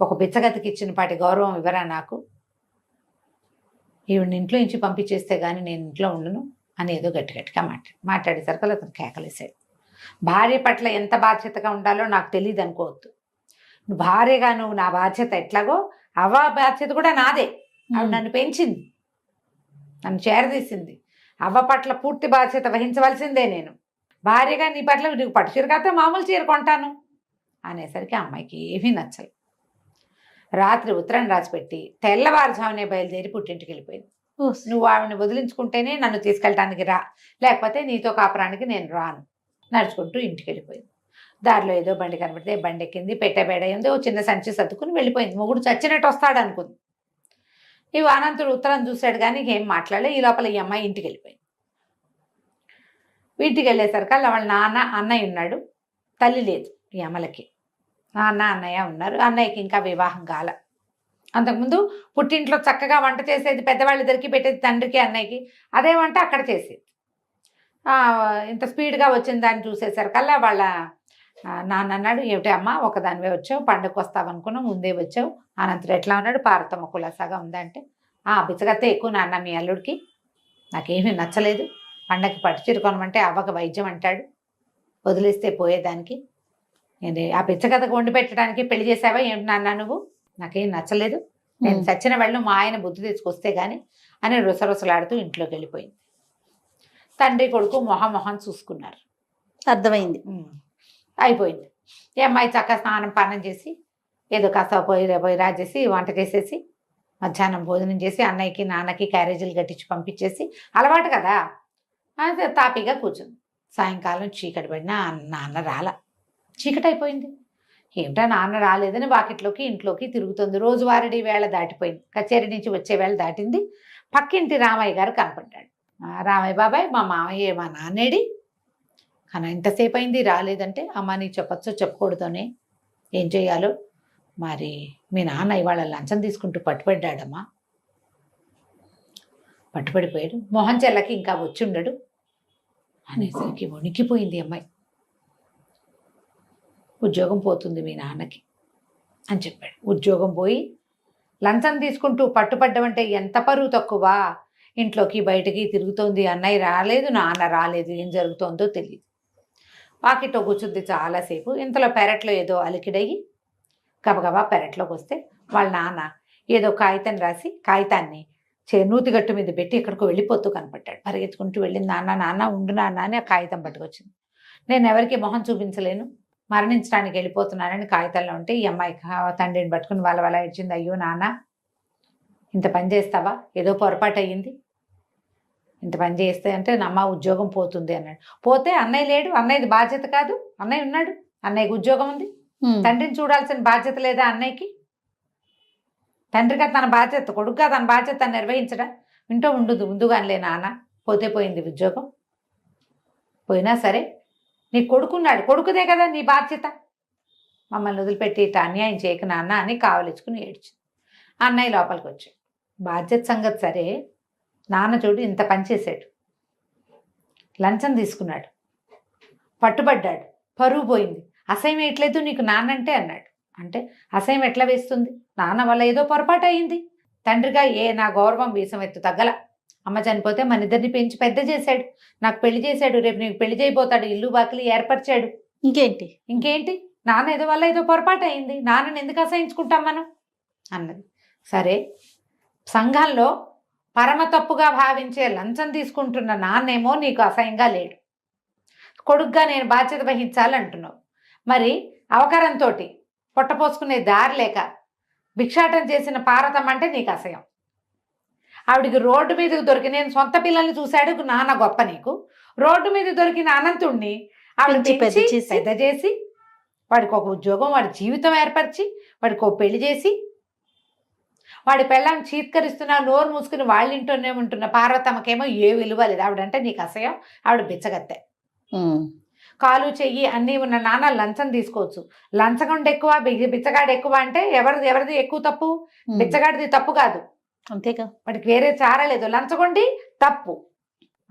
[SPEAKER 2] ఒక బిచ్చగతికి ఇచ్చిన పాటి గౌరవం ఇవ్వరా నాకు, ఈవిడ ఇంట్లో నుంచి పంపించేస్తే కానీ నేను ఇంట్లో ఉండను అని ఏదో గట్టిగా మాట్లాడేసరికి అతను కేకలేసాడు. భార్య పట్ల ఎంత బాధ్యతగా ఉండాలో నాకు తెలియదు అనుకోవద్దు, నువ్వు భార్యగా నువ్వు నా బాధ్యత ఎట్లాగో అవ్వ బాధ్యత కూడా నాదే, ఆవిడ నన్ను పెంచింది, నన్ను చేరదీసింది, అవ్వ పట్ల పూర్తి బాధ్యత వహించవలసిందే నేను, భార్యగా నీ పట్ల నీకు పట్టు చీర కాస్తే మామూలు చీర కొంటాను అనేసరికి అమ్మాయికి ఏమీ నచ్చలేదు. రాత్రి ఉత్తరం రాసిపెట్టి తెల్లవారుజామునే బయలుదేరి పుట్టింటికి వెళ్ళిపోయింది. నువ్వు ఆవిడని వదిలించుకుంటేనే నన్ను తీసుకెళ్ళటానికి రా, లేకపోతే నీతో కాపురానికి నేను రాను, నడుచుకుంటూ ఇంటికి వెళ్ళిపోయింది. దారిలో ఏదో బండి కనబడితే బండి ఎక్కింది, పెట్టబేడ అయింది, ఓ చిన్న సంచి సర్దుకుని వెళ్ళిపోయింది. మొగుడు చచ్చినట్టు వస్తాడు అనుకుంది. ఈ అనంతుడు ఉత్తరం చూశాడు కానీ ఏం మాట్లాడలే. ఈ లోపల ఈ అమ్మాయి ఇంటికి వెళ్ళిపోయింది. ఇంటికి వెళ్ళేసరికి వాళ్ళ నాన్న అన్నయ్య ఉన్నాడు, తల్లి లేదు. ఈ అమలకి నాన్న అన్నయ్య ఉన్నారు. అన్నయ్యకి ఇంకా వివాహం కాల. అంతకుముందు పుట్టింట్లో చక్కగా వంట చేసేది, పెద్దవాళ్ళిద్దరికి పెట్టేది, తండ్రికి అన్నయ్యకి, అదే వంట అక్కడ చేసేది. ఇంత స్పీడ్గా వచ్చిన దాన్ని చూసేసరికల్లా వాళ్ళ నాన్న అన్నాడు, ఏమిటి అమ్మ ఒకదానివే వచ్చావు, పండుగకు వస్తావనుకున్నావు, ముందే వచ్చావు, అనంతరం ఎట్లా ఉన్నాడు, పార్వతమ్మ కులాసాగా ఉందంటే, బిచ్చగత్తే ఎక్కువ నాన్న మీ అల్లుడికి, నాకేమీ నచ్చలేదు, పండగకి పట్టు చీర కొనమంటే అవ్వక వైద్యం అంటాడు, వదిలేస్తే పోయేదానికి, నేను ఆ బిచ్చగతకు వండి పెట్టడానికి పెళ్లి చేసావా ఏమిటి నాన్న నువ్వు, నాకేం నచ్చలేదు, నేను చచ్చిన వాళ్ళు మా ఆయన బుద్ధి తీసుకొస్తే గాని అని రుసరుసలాడుతూ ఇంట్లోకి వెళ్ళిపోయింది. తండ్రి కొడుకు మొహం చూసుకున్నారు.
[SPEAKER 1] అర్థమైంది,
[SPEAKER 2] అయిపోయింది. ఈ అమ్మాయి చక్కగా స్నానం పానం చేసి ఏదో కాస్త పోయి రాజేసి వంట చేసేసి మధ్యాహ్నం భోజనం చేసి అన్నయ్యకి నాన్నకి క్యారేజీలు కట్టించి పంపించేసి, అలవాటు కదా, తాపీగా కూర్చుంది. సాయంకాలం చీకటి పడినా నాన్న రాల, చీకటి అయిపోయింది. ఏమిటా నాన్న రాలేదని వాకిట్లోకి ఇంట్లోకి తిరుగుతుంది. రోజువారీ వేళ దాటిపోయింది, కచేరీ నుంచి వచ్చే వేళ దాటింది. పక్కింటి రామయ్య గారు కనపడ్డాడు. రామయ్య బాబాయ్, మా మామయ్య మా నాన్నేడి, కానీ ఇంతసేపు అయింది రాలేదంటే, అమ్మ నీకు చెప్పచ్చో చెప్పకూడదోనే, ఏం చేయాలో, మరి మీ నాన్న ఇవాళ లంచం తీసుకుంటూ పట్టుబడ్డాడమ్మా, పట్టుబడిపోయాడు, మొహం చెల్లకి ఇంకా వచ్చి ఉండడు అనేసరికి వణికిపోయింది అమ్మాయి. ఉద్యోగం పోతుంది మీ నాన్నకి అని చెప్పాడు. ఉద్యోగం పోయి లంచం తీసుకుంటూ పట్టుపడ్డమంటే ఎంత పరువు తక్కువ, ఇంట్లోకి బయటకి తిరుగుతోంది, అన్నయ్య రాలేదు, నాన్న రాలేదు, ఏం జరుగుతోందో తెలియదు. వాకిట్లో కూర్చుంది చాలాసేపు. ఇంతలో పెరట్లో ఏదో అలికిడయ్యి గబగబా పెరట్లోకి వస్తే వాళ్ళ నాన్న ఏదో కాగితం రాసి కాగితాన్ని నూతిగట్టు మీద పెట్టి ఎక్కడికో వెళ్ళిపోతూ కనపడ్డాడు. పరిగెత్తుకుంటూ వెళ్ళింది. నాన్న నాన్న ఉండు నాన్న అని ఆ కాగితం పట్టుకొచ్చింది. నేను ఎవరికి మొహం చూపించలేను, మరణించడానికి వెళ్ళిపోతున్నానని కాగితాల్లో ఉంటే ఈ అమ్మాయి తండ్రిని పట్టుకుని వాళ్ళ ఏడ్చింది. అయ్యో నాన్న, ఇంత పని చేస్తావా, ఏదో పొరపాటు అయ్యింది, ఇంత పని చేస్తే అంటే అమ్మ ఉద్యోగం పోతుంది అన్నాడు. పోతే అన్నయ్య లేడు, అన్నయ్యది బాధ్యత కాదు, అన్నయ్య ఉన్నాడు, అన్నయ్యకి ఉద్యోగం ఉంది, తండ్రిని చూడాల్సిన బాధ్యత లేదా అన్నయ్యకి? తండ్రిగా తన బాధ్యత, కొడుకుగా తన బాధ్యత నిర్వహించడా? ఇంటో ఉండదు ముందుగానిలే నాన్న, పోతే పోయింది ఉద్యోగం, పోయినా సరే నీ కొడుకున్నాడు, కొడుకుదే కదా నీ బాధ్యత, మమ్మల్ని వదిలిపెట్టి ఇట్లా అన్యాయం చేయక నాన్న అని కావలించుకుని ఏడ్చింది. అన్నయ్య లోపలికి వచ్చాడు. బాధ్యత సంగతి సరే, నాన్న చూడు ఇంత పని చేశాడు, లంచం తీసుకున్నాడు, పట్టుబడ్డాడు, పరువు పోయింది, అసహ్యం వేయట్లేదు నీకు నాన్నంటే అన్నాడు. అంటే అసహ్యం ఎట్లా వేస్తుంది, నాన్న వల్ల ఏదో పొరపాటు అయ్యింది, తండ్రిగా నా గౌరవం వీసం ఎత్తు తగ్గల, అమ్మ చనిపోతే మన ఇద్దరిని పెంచి పెద్ద చేశాడు, నాకు పెళ్లి చేశాడు, రేపు నీకు పెళ్లి చేయబోతాడు, ఇల్లు బాకిలి ఏర్పరిచాడు, ఇంకేంటి నాన్న ఏదో వల్ల ఏదో పొరపాటు అయింది, నాన్నని ఎందుకు అసహించుకుంటాం మనం అన్నది. సరే, సంఘంలో పరమ తప్పుగా భావించే లంచం తీసుకుంటున్న నాన్నేమో నీకు అసహ్యంగా లేడు, కొడుగ్గా నేను బాధ్యత వహించాలంటున్నావు, మరి అవకరంతో పొట్టపోసుకునే దారి లేక భిక్షాటం చేసిన పార్వతమ్మ అంటే నీకు అసహ్యం. ఆవిడికి రోడ్డు మీదకి దొరికి, నేను సొంత పిల్లల్ని చూశాడు నాన్న గొప్ప నీకు, రోడ్డు మీద దొరికిన అనంతుణ్ణి ఆవిడ పెద్ద చేసి వాడికి ఒక ఉద్యోగం, వాడి జీవితం ఏర్పరిచి, వాడికి ఒక పెళ్లి చేసి, వాడి పెళ్ళాన్ని చీత్కరిస్తున్నా నోరు మూసుకుని వాళ్ళ ఇంట్లోనే ఉంటున్న పార్వతమ్మకేమో ఏ విలువ లేదు, ఆవిడంటే నీకు అసహ్యం, ఆవిడ బిచ్చగత్తె, కాలు చెయ్యి అన్నీ ఉన్న నాన్న లంచం తీసుకోవచ్చు, లంచగొండ ఎక్కువ బిచ్చగాడు ఎక్కువ అంటే ఎవరిది ఎక్కువ తప్పు? బిచ్చగాడిది తప్పు కాదు, అంతేగా, వాడికి వేరే చారలేదు, లంచగొండి తప్పు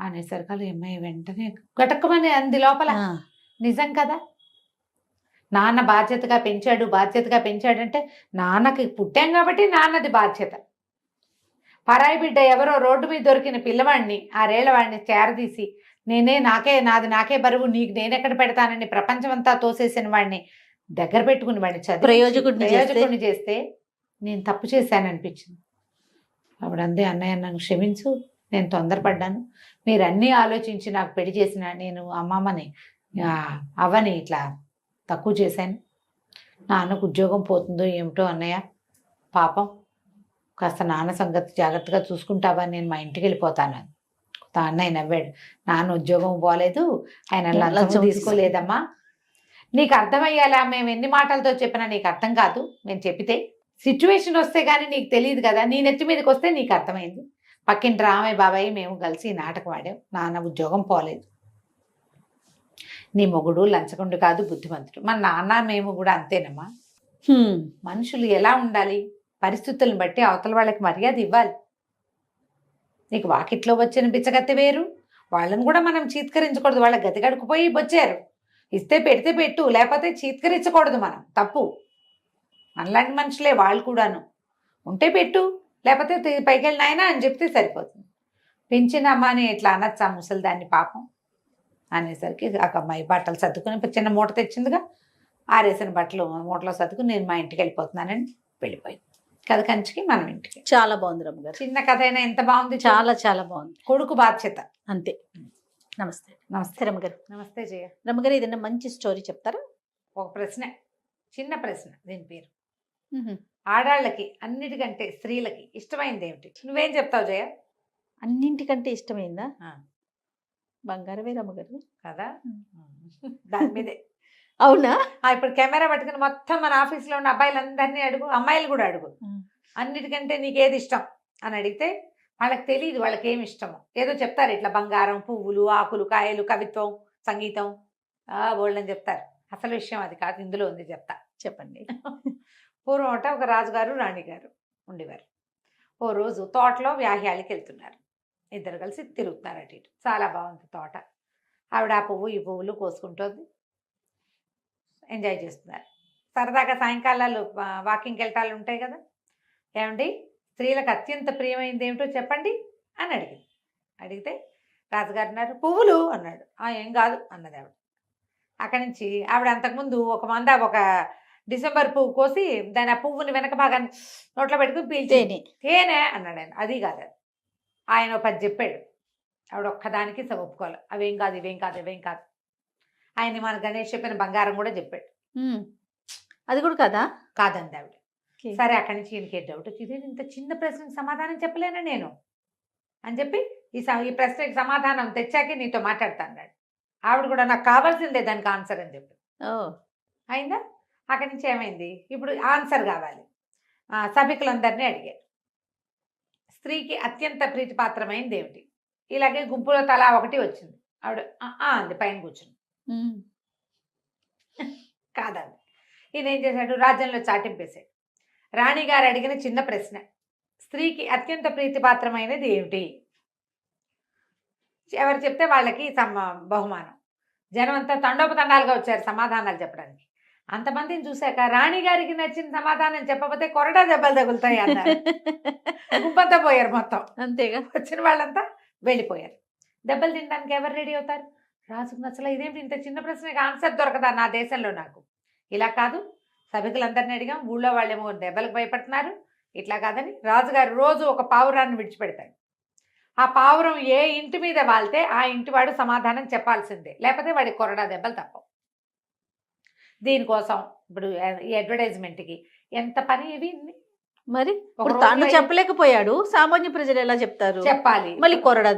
[SPEAKER 2] అనేసరికి అమ్మాయి వెంటనే గటక్కుమని అంది లోపల. నిజం కదా, నాన్న బాధ్యతగా పెంచాడంటే నాన్నకి పుట్టాం కాబట్టి నాన్నది బాధ్యత. పరాయి బిడ్డ ఎవరో రోడ్డు మీద దొరికిన పిల్లవాడిని, 6 ఏళ్ల వాడిని చేరదీసి నాకే బరువు, నీకు నేనెక్కడ పెడతానని ప్రపంచమంతా తోసేసిన వాడిని దగ్గర పెట్టుకుని వాడిని ప్రయోజకుడిని చేస్తే నేను తప్పు చేశాననిపించింది. అప్పుడు అందే, అన్నయ్య నన్ను క్షమించు, నేను తొందరపడ్డాను, మీరు అన్నీ ఆలోచించి నాకు పెళ్లి చేసిన నేను అమ్మమ్మని అవ్వని ఇట్లా తక్కువ చేశాను, నాన్నకు ఉద్యోగం పోతుందో ఏమిటో అన్నయ్య, పాపం కాస్త నాన్న సంగతి జాగ్రత్తగా చూసుకుంటావా, నేను మా ఇంటికి వెళ్ళిపోతాను. అన్నయ్య నవ్వాడు. నాన్న ఉద్యోగం పోలేదు, ఆయన లంచం తీసుకోలేదమ్మా, నీకు అర్థమయ్యాలా, మేము ఎన్ని మాటలతో చెప్పినా నీకు అర్థం కాదు, మేము చెప్పితే సిచ్యువేషన్ వస్తే కానీ నీకు తెలియదు కదా, నీ నెత్తి మీదకి వస్తే నీకు అర్థమైంది. పక్కింటి రామయ్య బాబాయ్ మేము కలిసి నాటకం ఆడాం, నాన్న ఉద్యోగం పోలేదు, నీ మొగుడు లంచగొండు కాదు బుద్ధిమంతుడు, మన నాన్న మేము కూడా అంతేనమ్మా. మనుషులు ఎలా ఉండాలి, పరిస్థితులను బట్టి అవతల వాళ్ళకి మర్యాద ఇవ్వాలి. నీకు వాకిట్లో వచ్చిన బిచ్చగత్తె వేరు, వాళ్ళని కూడా మనం చీత్కరించకూడదు, వాళ్ళ గతి గడుకుపోయి వచ్చారు, ఇస్తే పెడితే పెట్టు, లేకపోతే చీత్కరించకూడదు, మనం తప్పు, మనలాంటి మనుషులే వాళ్ళు కూడాను, ఉంటే పెట్టు, లేకపోతే పైకి వెళ్ళినాయనా అని చెప్తే సరిపోతుంది. పెంచిన అమ్మని ఇట్లా అనొచ్చా ముసలిదాన్ని పాపం అనేసరికి ఆ అమ్మాయి బట్టలు సర్దుకుని చిన్న మూట తెచ్చిందిగా, ఆరేసిన బట్టలు మూటలో సర్దుకుని నేను మా ఇంటికి వెళ్ళిపోతున్నానని వెళ్ళిపోయింది. కథ కంచికి మనం ఇంటికి.
[SPEAKER 1] చాలా బాగుంది రమ్మగారు,
[SPEAKER 2] చిన్న కథ అయినా ఎంత బాగుంది,
[SPEAKER 1] చాలా చాలా బాగుంది.
[SPEAKER 2] కొడుకు బాధ్యత అంతే.
[SPEAKER 1] నమస్తే.
[SPEAKER 2] నమస్తే
[SPEAKER 1] రమ్మగారు.
[SPEAKER 2] నమస్తే జయ.
[SPEAKER 1] రమ్మగారు, ఏదైనా మంచి స్టోరీ చెప్తారా?
[SPEAKER 2] ఒక ప్రశ్న, చిన్న ప్రశ్న, దీని పేరు ఆడాళ్ళకి అన్నిటికంటే స్త్రీలకి ఇష్టమైంది ఏమిటి? నువ్వేం చెప్తావు జయ?
[SPEAKER 1] అన్నింటికంటే ఇష్టమైందా? బంగారమే రమ్మగారు
[SPEAKER 2] కదా, దాని మీదే.
[SPEAKER 1] అవునా?
[SPEAKER 2] ఇప్పుడు కెమెరా పట్టుకుని మొత్తం మన ఆఫీస్లో ఉన్న అబ్బాయిలందరినీ అడుగు, అమ్మాయిలు కూడా అడుగు, అన్నిటికంటే నీకేది ఇష్టం అని అడిగితే వాళ్ళకి తెలియదు వాళ్ళకి ఏమి ఇష్టమో, ఏదో చెప్తారు ఇట్లా బంగారం, పువ్వులు, ఆకులు, కాయలు, కవిత్వం, సంగీతం బోల్డని చెప్తారు. అసలు విషయం అది కాదు, ఇందులో ఉంది చెప్తా.
[SPEAKER 1] చెప్పండి.
[SPEAKER 2] పూర్వం ఒక రాజుగారు రాణిగారు ఉండేవారు. ఓ రోజు తోటలో వ్యాహ్యాలకి వెళ్తున్నారు. ఇద్దరు కలిసి తిరుగుతున్నారు అటు ఇటు. చాలా బాగుంది తోట. ఆవిడ ఆ పువ్వు ఈ పువ్వులు కోసుకుంటుంది, ఎంజాయ్ చేస్తున్నారు. సరదాగా సాయంకాలాలు వాకింగ్కి వెళ్ళటాలు ఉంటాయి కదా. ఏమండి, స్త్రీలకు అత్యంత ప్రియమైనది ఏమిటో చెప్పండి అని అడిగితే రాజుగారు అన్నారు పువ్వులు అన్నాడు. ఏం కాదు అన్నది ఆవిడ. అక్కడి నుంచి ఆవిడ అంతకుముందు ఒక డిసెంబర్ పువ్వు కోసి దాని ఆ పువ్వుని వెనక భాగాన్ని నోట్లో పెట్టుకుని పీల్చేది. తేనె అన్నాడు ఆయన. అది కాదు, ఆయన 10 చెప్పాడు. ఆవిడ ఒక్కదానికి ఒప్పుకోవాలి. అవేం కాదు, ఇవేం కాదు, ఇవేం కాదు. ఆయన మన గణేష్ చెప్పిన బంగారం కూడా చెప్పాడు.
[SPEAKER 1] అది కూడా కదా
[SPEAKER 2] కాదండి ఆవిడ. సరే, అక్కడి నుంచి ఈయనకి డౌట్ వచ్చింది. ఇంత చిన్న ప్రశ్నకి సమాధానం చెప్పలేనా నేను అని చెప్పి ఈ ప్రశ్నకి సమాధానం తెచ్చాకే నీతో మాట్లాడతా అన్నాడు. ఆవిడ కూడా నాకు కావాల్సిందే దానికి ఆన్సర్ అని చెప్పి. అయిందా? అక్కడి నుంచి ఏమైంది, ఇప్పుడు ఆన్సర్ కావాలి. సభికులందరినీ అడిగారు, స్త్రీకి అత్యంత ప్రీతిపాత్రమైనది ఏమిటి? ఇలాగే గుంపులో తలా ఒకటి వచ్చింది. ఆవిడ అంది, పైన కూర్చుంది. కాదండి. ఈయన ఏం చేశాడు, రాజ్యంలో చాటింపేశాడు. రాణిగారు అడిగిన చిన్న ప్రశ్న, స్త్రీకి అత్యంత ప్రీతిపాత్రమైనది ఏమిటి? ఎవరు చెప్తే వాళ్ళకి బహుమానం. జనం అంతా తండోపతండాలుగా వచ్చారు సమాధానాలు చెప్పడానికి. అంతమందిని చూశాక రాణిగారికి నచ్చిన సమాధానం చెప్పకపోతే కొరడా దెబ్బలు తగులుతాయి అన్నారు. గుంపంతా పోయారు మొత్తం.
[SPEAKER 1] అంతేగా,
[SPEAKER 2] వచ్చిన వాళ్ళంతా వెళ్ళిపోయారు. దెబ్బలు తినడానికి ఎవరు రెడీ అవుతారు? రాజుకు నచ్చలా, ఇదేమిటి ఇంత చిన్న ప్రశ్నకి ఆన్సర్ దొరకదా నా దేశంలో నాకు? ఇలా కాదు, సభికులందరినీ అడిగాం, ఊళ్ళో వాళ్ళేమో దెబ్బలకు భయపడుతున్నారు. ఇట్లా కాదని రాజుగారు రోజు ఒక పావురాన్ని విడిచిపెడతాడు. ఆ పావురం ఏ ఇంటి మీద వాళ్తే ఆ ఇంటి వాడు సమాధానం చెప్పాల్సిందే, లేకపోతే వాడి కొరడా దెబ్బలు తప్పవు. దీనికోసం ఇప్పుడు ఈ అడ్వర్టైజ్మెంట్కి ఎంత పని ఇవి. మరి
[SPEAKER 1] తాను చెప్పలేకపోయాడు, సామాన్య ప్రజలు ఎలా చెప్తారు? చెప్పాలి. మళ్ళీ
[SPEAKER 2] కొరడా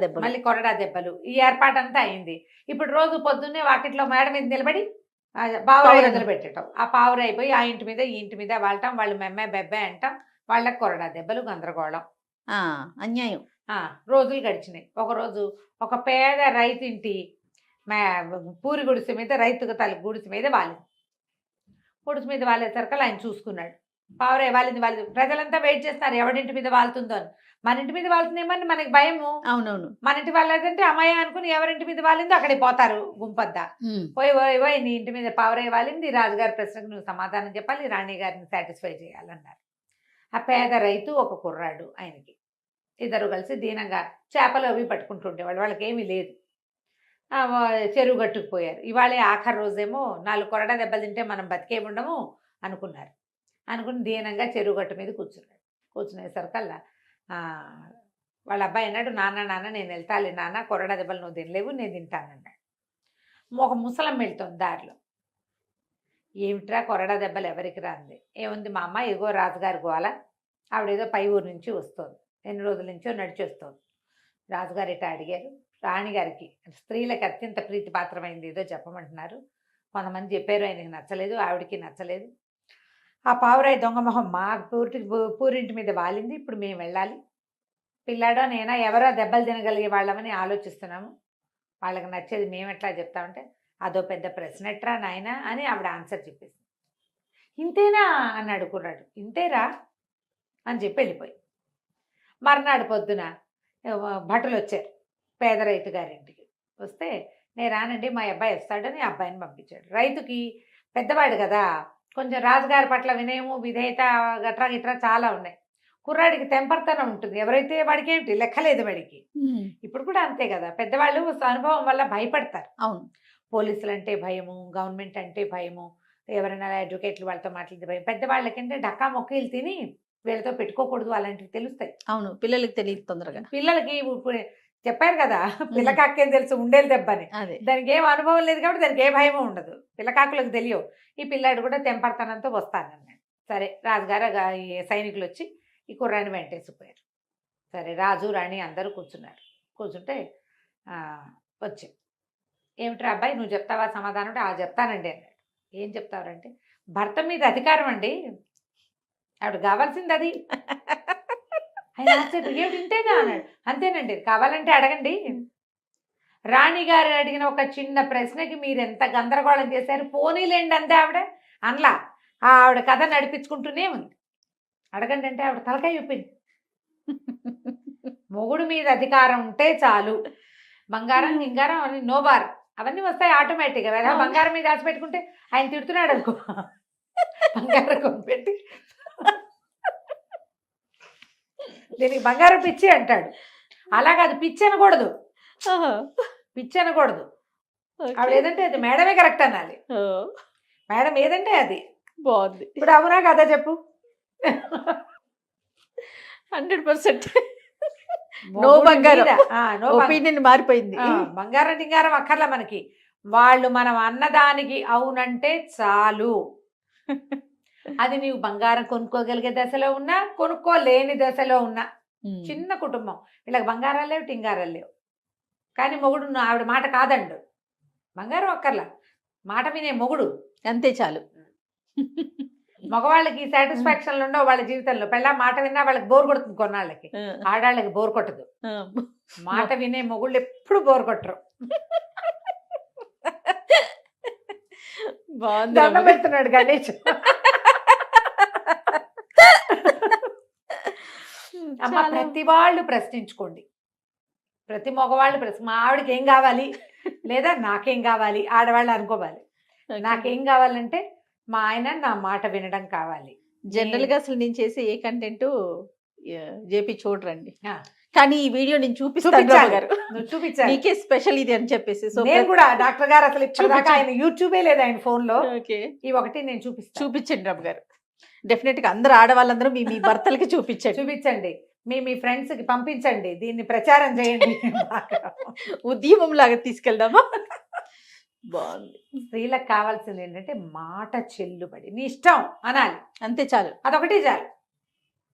[SPEAKER 2] దెబ్బలు ఈ ఏర్పాటంతా అయింది. ఇప్పుడు రోజు పొద్దున్నే వాకిట్లో మేడ మీద నిలబడి పావురాయి ఎదురు పెట్టడం. ఆ పావురాయి అయిపోయి ఆ ఇంటి మీద ఈ ఇంటి మీద వాళ్తాం, వాళ్ళు మెమ్మే బెబ్బే అంటాం, వాళ్ళకి కొరడా దెబ్బలు, గందరగోళం,
[SPEAKER 1] అన్యాయం.
[SPEAKER 2] రోజులు గడిచినాయి. ఒకరోజు ఒక పేద రైతు ఇంటి పూరి గుడిసె మీద, రైతుకు తల గుడిసె మీద వాలింది. గుడిసె మీద వాలేసరికి ఆయన చూసుకున్నాడు, పావురాయి వాలింది. ప్రజలంతా వెయిట్ చేస్తున్నారు ఎవడింటి మీద వాలుతుందో అని. మన ఇంటి మీద వాళ్తుందేమని మనకి భయము.
[SPEAKER 1] అవునవును.
[SPEAKER 2] మన ఇంటి వాళ్ళదంటే అమ్మాయి అనుకుని ఎవరింటి మీద వాలిందో అక్కడికి పోతారు గుంపద్దా. పోయి నీ ఇంటి మీద పావురాయి వాలింది, రాజుగారి ప్రశ్నకు నువ్వు సమాధానం చెప్పాలి, రాణి గారిని సాటిస్ఫై చేయాలన్నారు. ఆ పేద రైతు ఒక కుర్రాడు, ఆయనకి ఇద్దరు కలిసి దీనంగా చేపలు అవి పట్టుకుంటుండేవాళ్ళు. వాళ్ళకి ఏమీ లేదు, చెరువు గట్టుకుపోయారు. ఇవాళే ఆఖరి రోజేమో 4 కొరడా దెబ్బలు తింటే మనం బతికే ఉండము అనుకున్నారు. అనుకుని దీనంగా చెరువు గట్టు మీద కూర్చున్నాడు. కూర్చునేసరికల్లా వాళ్ళ అబ్బాయి అన్నాడు, నాన్న నేను వెళ్తాలే నాన్న, కొరడా దెబ్బలు నువ్వు తినలేవు, నేను తింటానన్నాడు. ఒక ముసలం వెళ్తుంది దారిలో. ఏమిట్రా కొరడా దెబ్బలు ఎవరికి రాంది? ఏముంది మా అమ్మ, ఎగో రాజుగారి గోల, ఆవిడేదో పై ఊరు నుంచి వస్తుంది, ఎన్ని రోజుల నుంచో నడిచి వస్తుంది. రాజుగారు ఇట్లా అడిగారు, రాణిగారికి స్త్రీలకు అత్యంత ప్రీతిపాత్రమైంది ఏదో చెప్పమంటున్నారు. కొంతమంది చెప్పారు, ఆయనకి నచ్చలేదు, ఆవిడకి నచ్చలేదు. ఆ పావురాయి దొంగ మొహం మా పూరింటి మీద వాలింది, ఇప్పుడు మేము వెళ్ళాలి. పిల్లాడో నేనా ఎవరో దెబ్బలు తినగలిగే వాళ్ళమని ఆలోచిస్తున్నాము, వాళ్ళకి నచ్చేది మేము ఎట్లా చెప్తామంటే అదో పెద్ద ప్రశ్న ఎట్రా నాయన అని ఆవిడ ఆన్సర్ చెప్పేసి. ఇంతేనా అన్నాడు కుర్రాడు. ఇంతేరా అని చెప్పి వెళ్ళిపోయి. మర్నాడు పొద్దున భటులు వచ్చారు పేద రైతు గారింటికి. వస్తే నేను రానండి మా అబ్బాయి వస్తాడని అబ్బాయిని పంపించాడు. రైతుకి పెద్దవాడు కదా, కొంచెం రాజుగారి పట్ల వినయము, విధేయత గట్రా చాలా ఉన్నాయి. కుర్రాడికి తెంపర్తనం ఉంటుంది, ఎవరైతే వాడికి ఏమిటి లెక్కలేదు వాడికి. ఇప్పుడు కూడా అంతే కదా, పెద్దవాళ్ళు అనుభవం వల్ల భయపడతారు.
[SPEAKER 1] అవును,
[SPEAKER 2] పోలీసులు అంటే భయము, గవర్నమెంట్ అంటే భయము, ఎవరైనా అడ్వకేట్లు వాళ్ళతో మాట్లాడితే భయం. పెద్దవాళ్ళకంటే డక్కా మొక్కలు తిని వీళ్ళతో పెట్టుకోకూడదు అలాంటివి తెలుస్తాయి.
[SPEAKER 1] అవును, పిల్లలకి తెలియదు తొందరగా.
[SPEAKER 2] పిల్లలకి చెప్పారు కదా, పిల్లకాకేం తెలుసు ఉండేది దెబ్బని. దానికి ఏం అనుభవం లేదు కాబట్టి దానికి ఏ భయమో ఉండదు, పిల్లకాకులకు తెలియవు. ఈ పిల్లాడు కూడా తెంపర్తనంతో వస్తానన్నాడు. సరే, రాజుగారు సైనికులు వచ్చి ఈ కుర్రాన్ని వెంటేసిపోయారు. సరే, రాజు రాణి అందరూ కూర్చున్నారు. కూర్చుంటే వచ్చి ఏమిట్రా అబ్బాయి నువ్వు చెప్తావా సమాధానం అంటే చెప్తానండి అన్నాడు. ఏం చెప్తావంటే భర్త మీద అధికారం అండి, ఆవిడ కావాల్సింది అది. ఆయన ఆశ్చర్యం, ఏమిటి ఇంతేనా అన్నాడు. అంతేనండి, కావాలంటే అడగండి. రాణిగారు అడిగిన ఒక చిన్న ప్రశ్నకి మీరు ఎంత గందరగోళం చేశారు, పోనీలేండి అంతే ఆవిడ అనలా. ఆవిడ కథ నడిపించుకుంటూనే ఉంది. అడగండి అంటే ఆవిడ తలకాయ చెప్పింది. మొగుడు మీద అధికారం ఉంటే చాలు, బంగారం గింగారం అని నోబార్ అవన్నీ వస్తాయి ఆటోమేటిక్గా. వేరే బంగారం మీద ఆశ పెట్టుకుంటే ఆయన తిడుతున్నాడు అనుకో, బంగారం కొనిపెట్టి దీనికి బంగారం పిచ్చి అంటాడు. అలా కాదు, పిచ్చి అనకూడదు, పిచ్చి అనకూడదు. ఆవిడ ఏదంటే అది మేడమే కరెక్ట్ అనాలి. మేడం ఏదంటే అది
[SPEAKER 1] బాగుంది.
[SPEAKER 2] ఇప్పుడు అవునా కదా చెప్పు.
[SPEAKER 1] 100% నో బంగారం, ఒపీనియన్ మారిపోయింది.
[SPEAKER 2] బంగారం టింగారం అక్కర్లా మనకి. వాళ్ళు మనం అన్నదానికి అవునంటే చాలు. అది నీవు బంగారం కొనుక్కోగలిగే దశలో ఉన్నా, కొనుక్కోలేని దశలో ఉన్నా. చిన్న కుటుంబం, వీళ్ళకి బంగారాలు లేవు, టింగారాలు లేవు, కానీ మొగుడు ఆవిడ మాట కాదండు. బంగారం అక్కర్లా, మాట వినే మొగుడు
[SPEAKER 1] అంతే చాలు.
[SPEAKER 2] మగవాళ్ళకి సాటిస్ఫాక్షన్లు ఉండవు వాళ్ళ జీవితంలో. పెళ్ళా మాట విన్నా వాళ్ళకి బోర్ కొడుతుంది కొన్నాళ్ళకి, ఆడాళ్ళకి బోర్ కొట్టదు. మాట వినే మొగుళ్ళు ఎప్పుడు బోర్ కొట్టరు.
[SPEAKER 1] బాగుంది.
[SPEAKER 2] దండం పెడుతున్నాడు గణేష్. అమ్మ, ప్రతి వాళ్ళు ప్రశ్నించుకోండి, ప్రతి మగవాళ్ళు మా ఆవిడకి ఏం కావాలి లేదా నాకేం కావాలి, ఆడవాళ్ళు అనుకోవాలి. నాకేం కావాలంటే మా ఆయన నా మాట వినడం కావాలి.
[SPEAKER 1] జనరల్ గా అసలు నేను చేసే ఏ కంటెంట్ జేపీ చూడరండి, కానీ ఈ వీడియో నేను చూపించాను, నీకే స్పెషల్ ఇది అని చెప్పేసి. సో
[SPEAKER 2] నేను కూడా డాక్టర్ గారు అసలు ఇప్పటిదాకా ఆయన యూట్యూబే లేదు ఆయన ఫోన్ లో. ఈ ఒకటి నేను
[SPEAKER 1] చూపించండి రమ్మ గారు. డెఫినెట్ గా అందరు ఆడవాళ్ళందరూ మీ భర్తలకి చూపించండి, మీ ఫ్రెండ్స్ కి పంపించండి, దీన్ని ప్రచారం చేయండి. ఉద్యమం లాగా తీసుకెళ్దామా? బాగుంది.
[SPEAKER 2] స్త్రీలకు కావాల్సింది ఏంటంటే మాట చెల్లుబడి, నీ ఇష్టం అనాలి,
[SPEAKER 1] అంతే చాలు.
[SPEAKER 2] అదొకటి చాలు.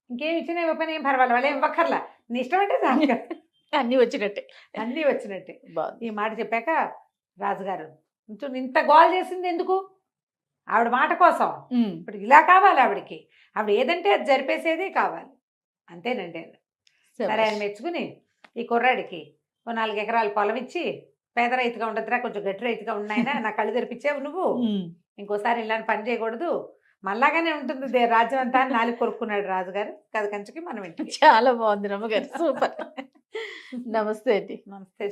[SPEAKER 2] ఇంకేం ఇచ్చినా ఇవ్వకపోయినా ఏం పర్వాలేదు, వాళ్ళు ఏం ఇవ్వక్కర్లా, నీ ఇష్టం అంటే చాలు.
[SPEAKER 1] అన్ని వచ్చినట్టే,
[SPEAKER 2] అన్నీ వచ్చినట్టే. ఈ మాట చెప్పాక రాజుగారు ఇంత గోల్ చేసింది ఎందుకు, ఆవిడ మాట కోసం. ఇప్పుడు ఇలా కావాలి ఆవిడకి, ఆవిడ ఏదంటే అది జరిపేసేదే కావాలి, అంతేనండి. సరే, ఆయన మెచ్చుకుని ఈ కుర్రాడికి 4 ఎకరాలు పొలం ఇచ్చి, పేద రైతుగా ఉండదురా, కొంచెం గట్టి రైతుగా ఉన్నాయినా, నా కళ్ళు తెరిపించావు నువ్వు, ఇంకోసారి ఇలాంటి పని చేయకూడదు, మళ్ళాగానే ఉంటుంది రాజ్యం అంతా అని 4 కొరుక్కున్నాడు రాజుగారు. కథ కంచుకి మనం ఇంటికి.
[SPEAKER 1] చాలా బాగుంది రమ్మగారు, సూపర్. నమస్తే అండి.
[SPEAKER 2] నమస్తే.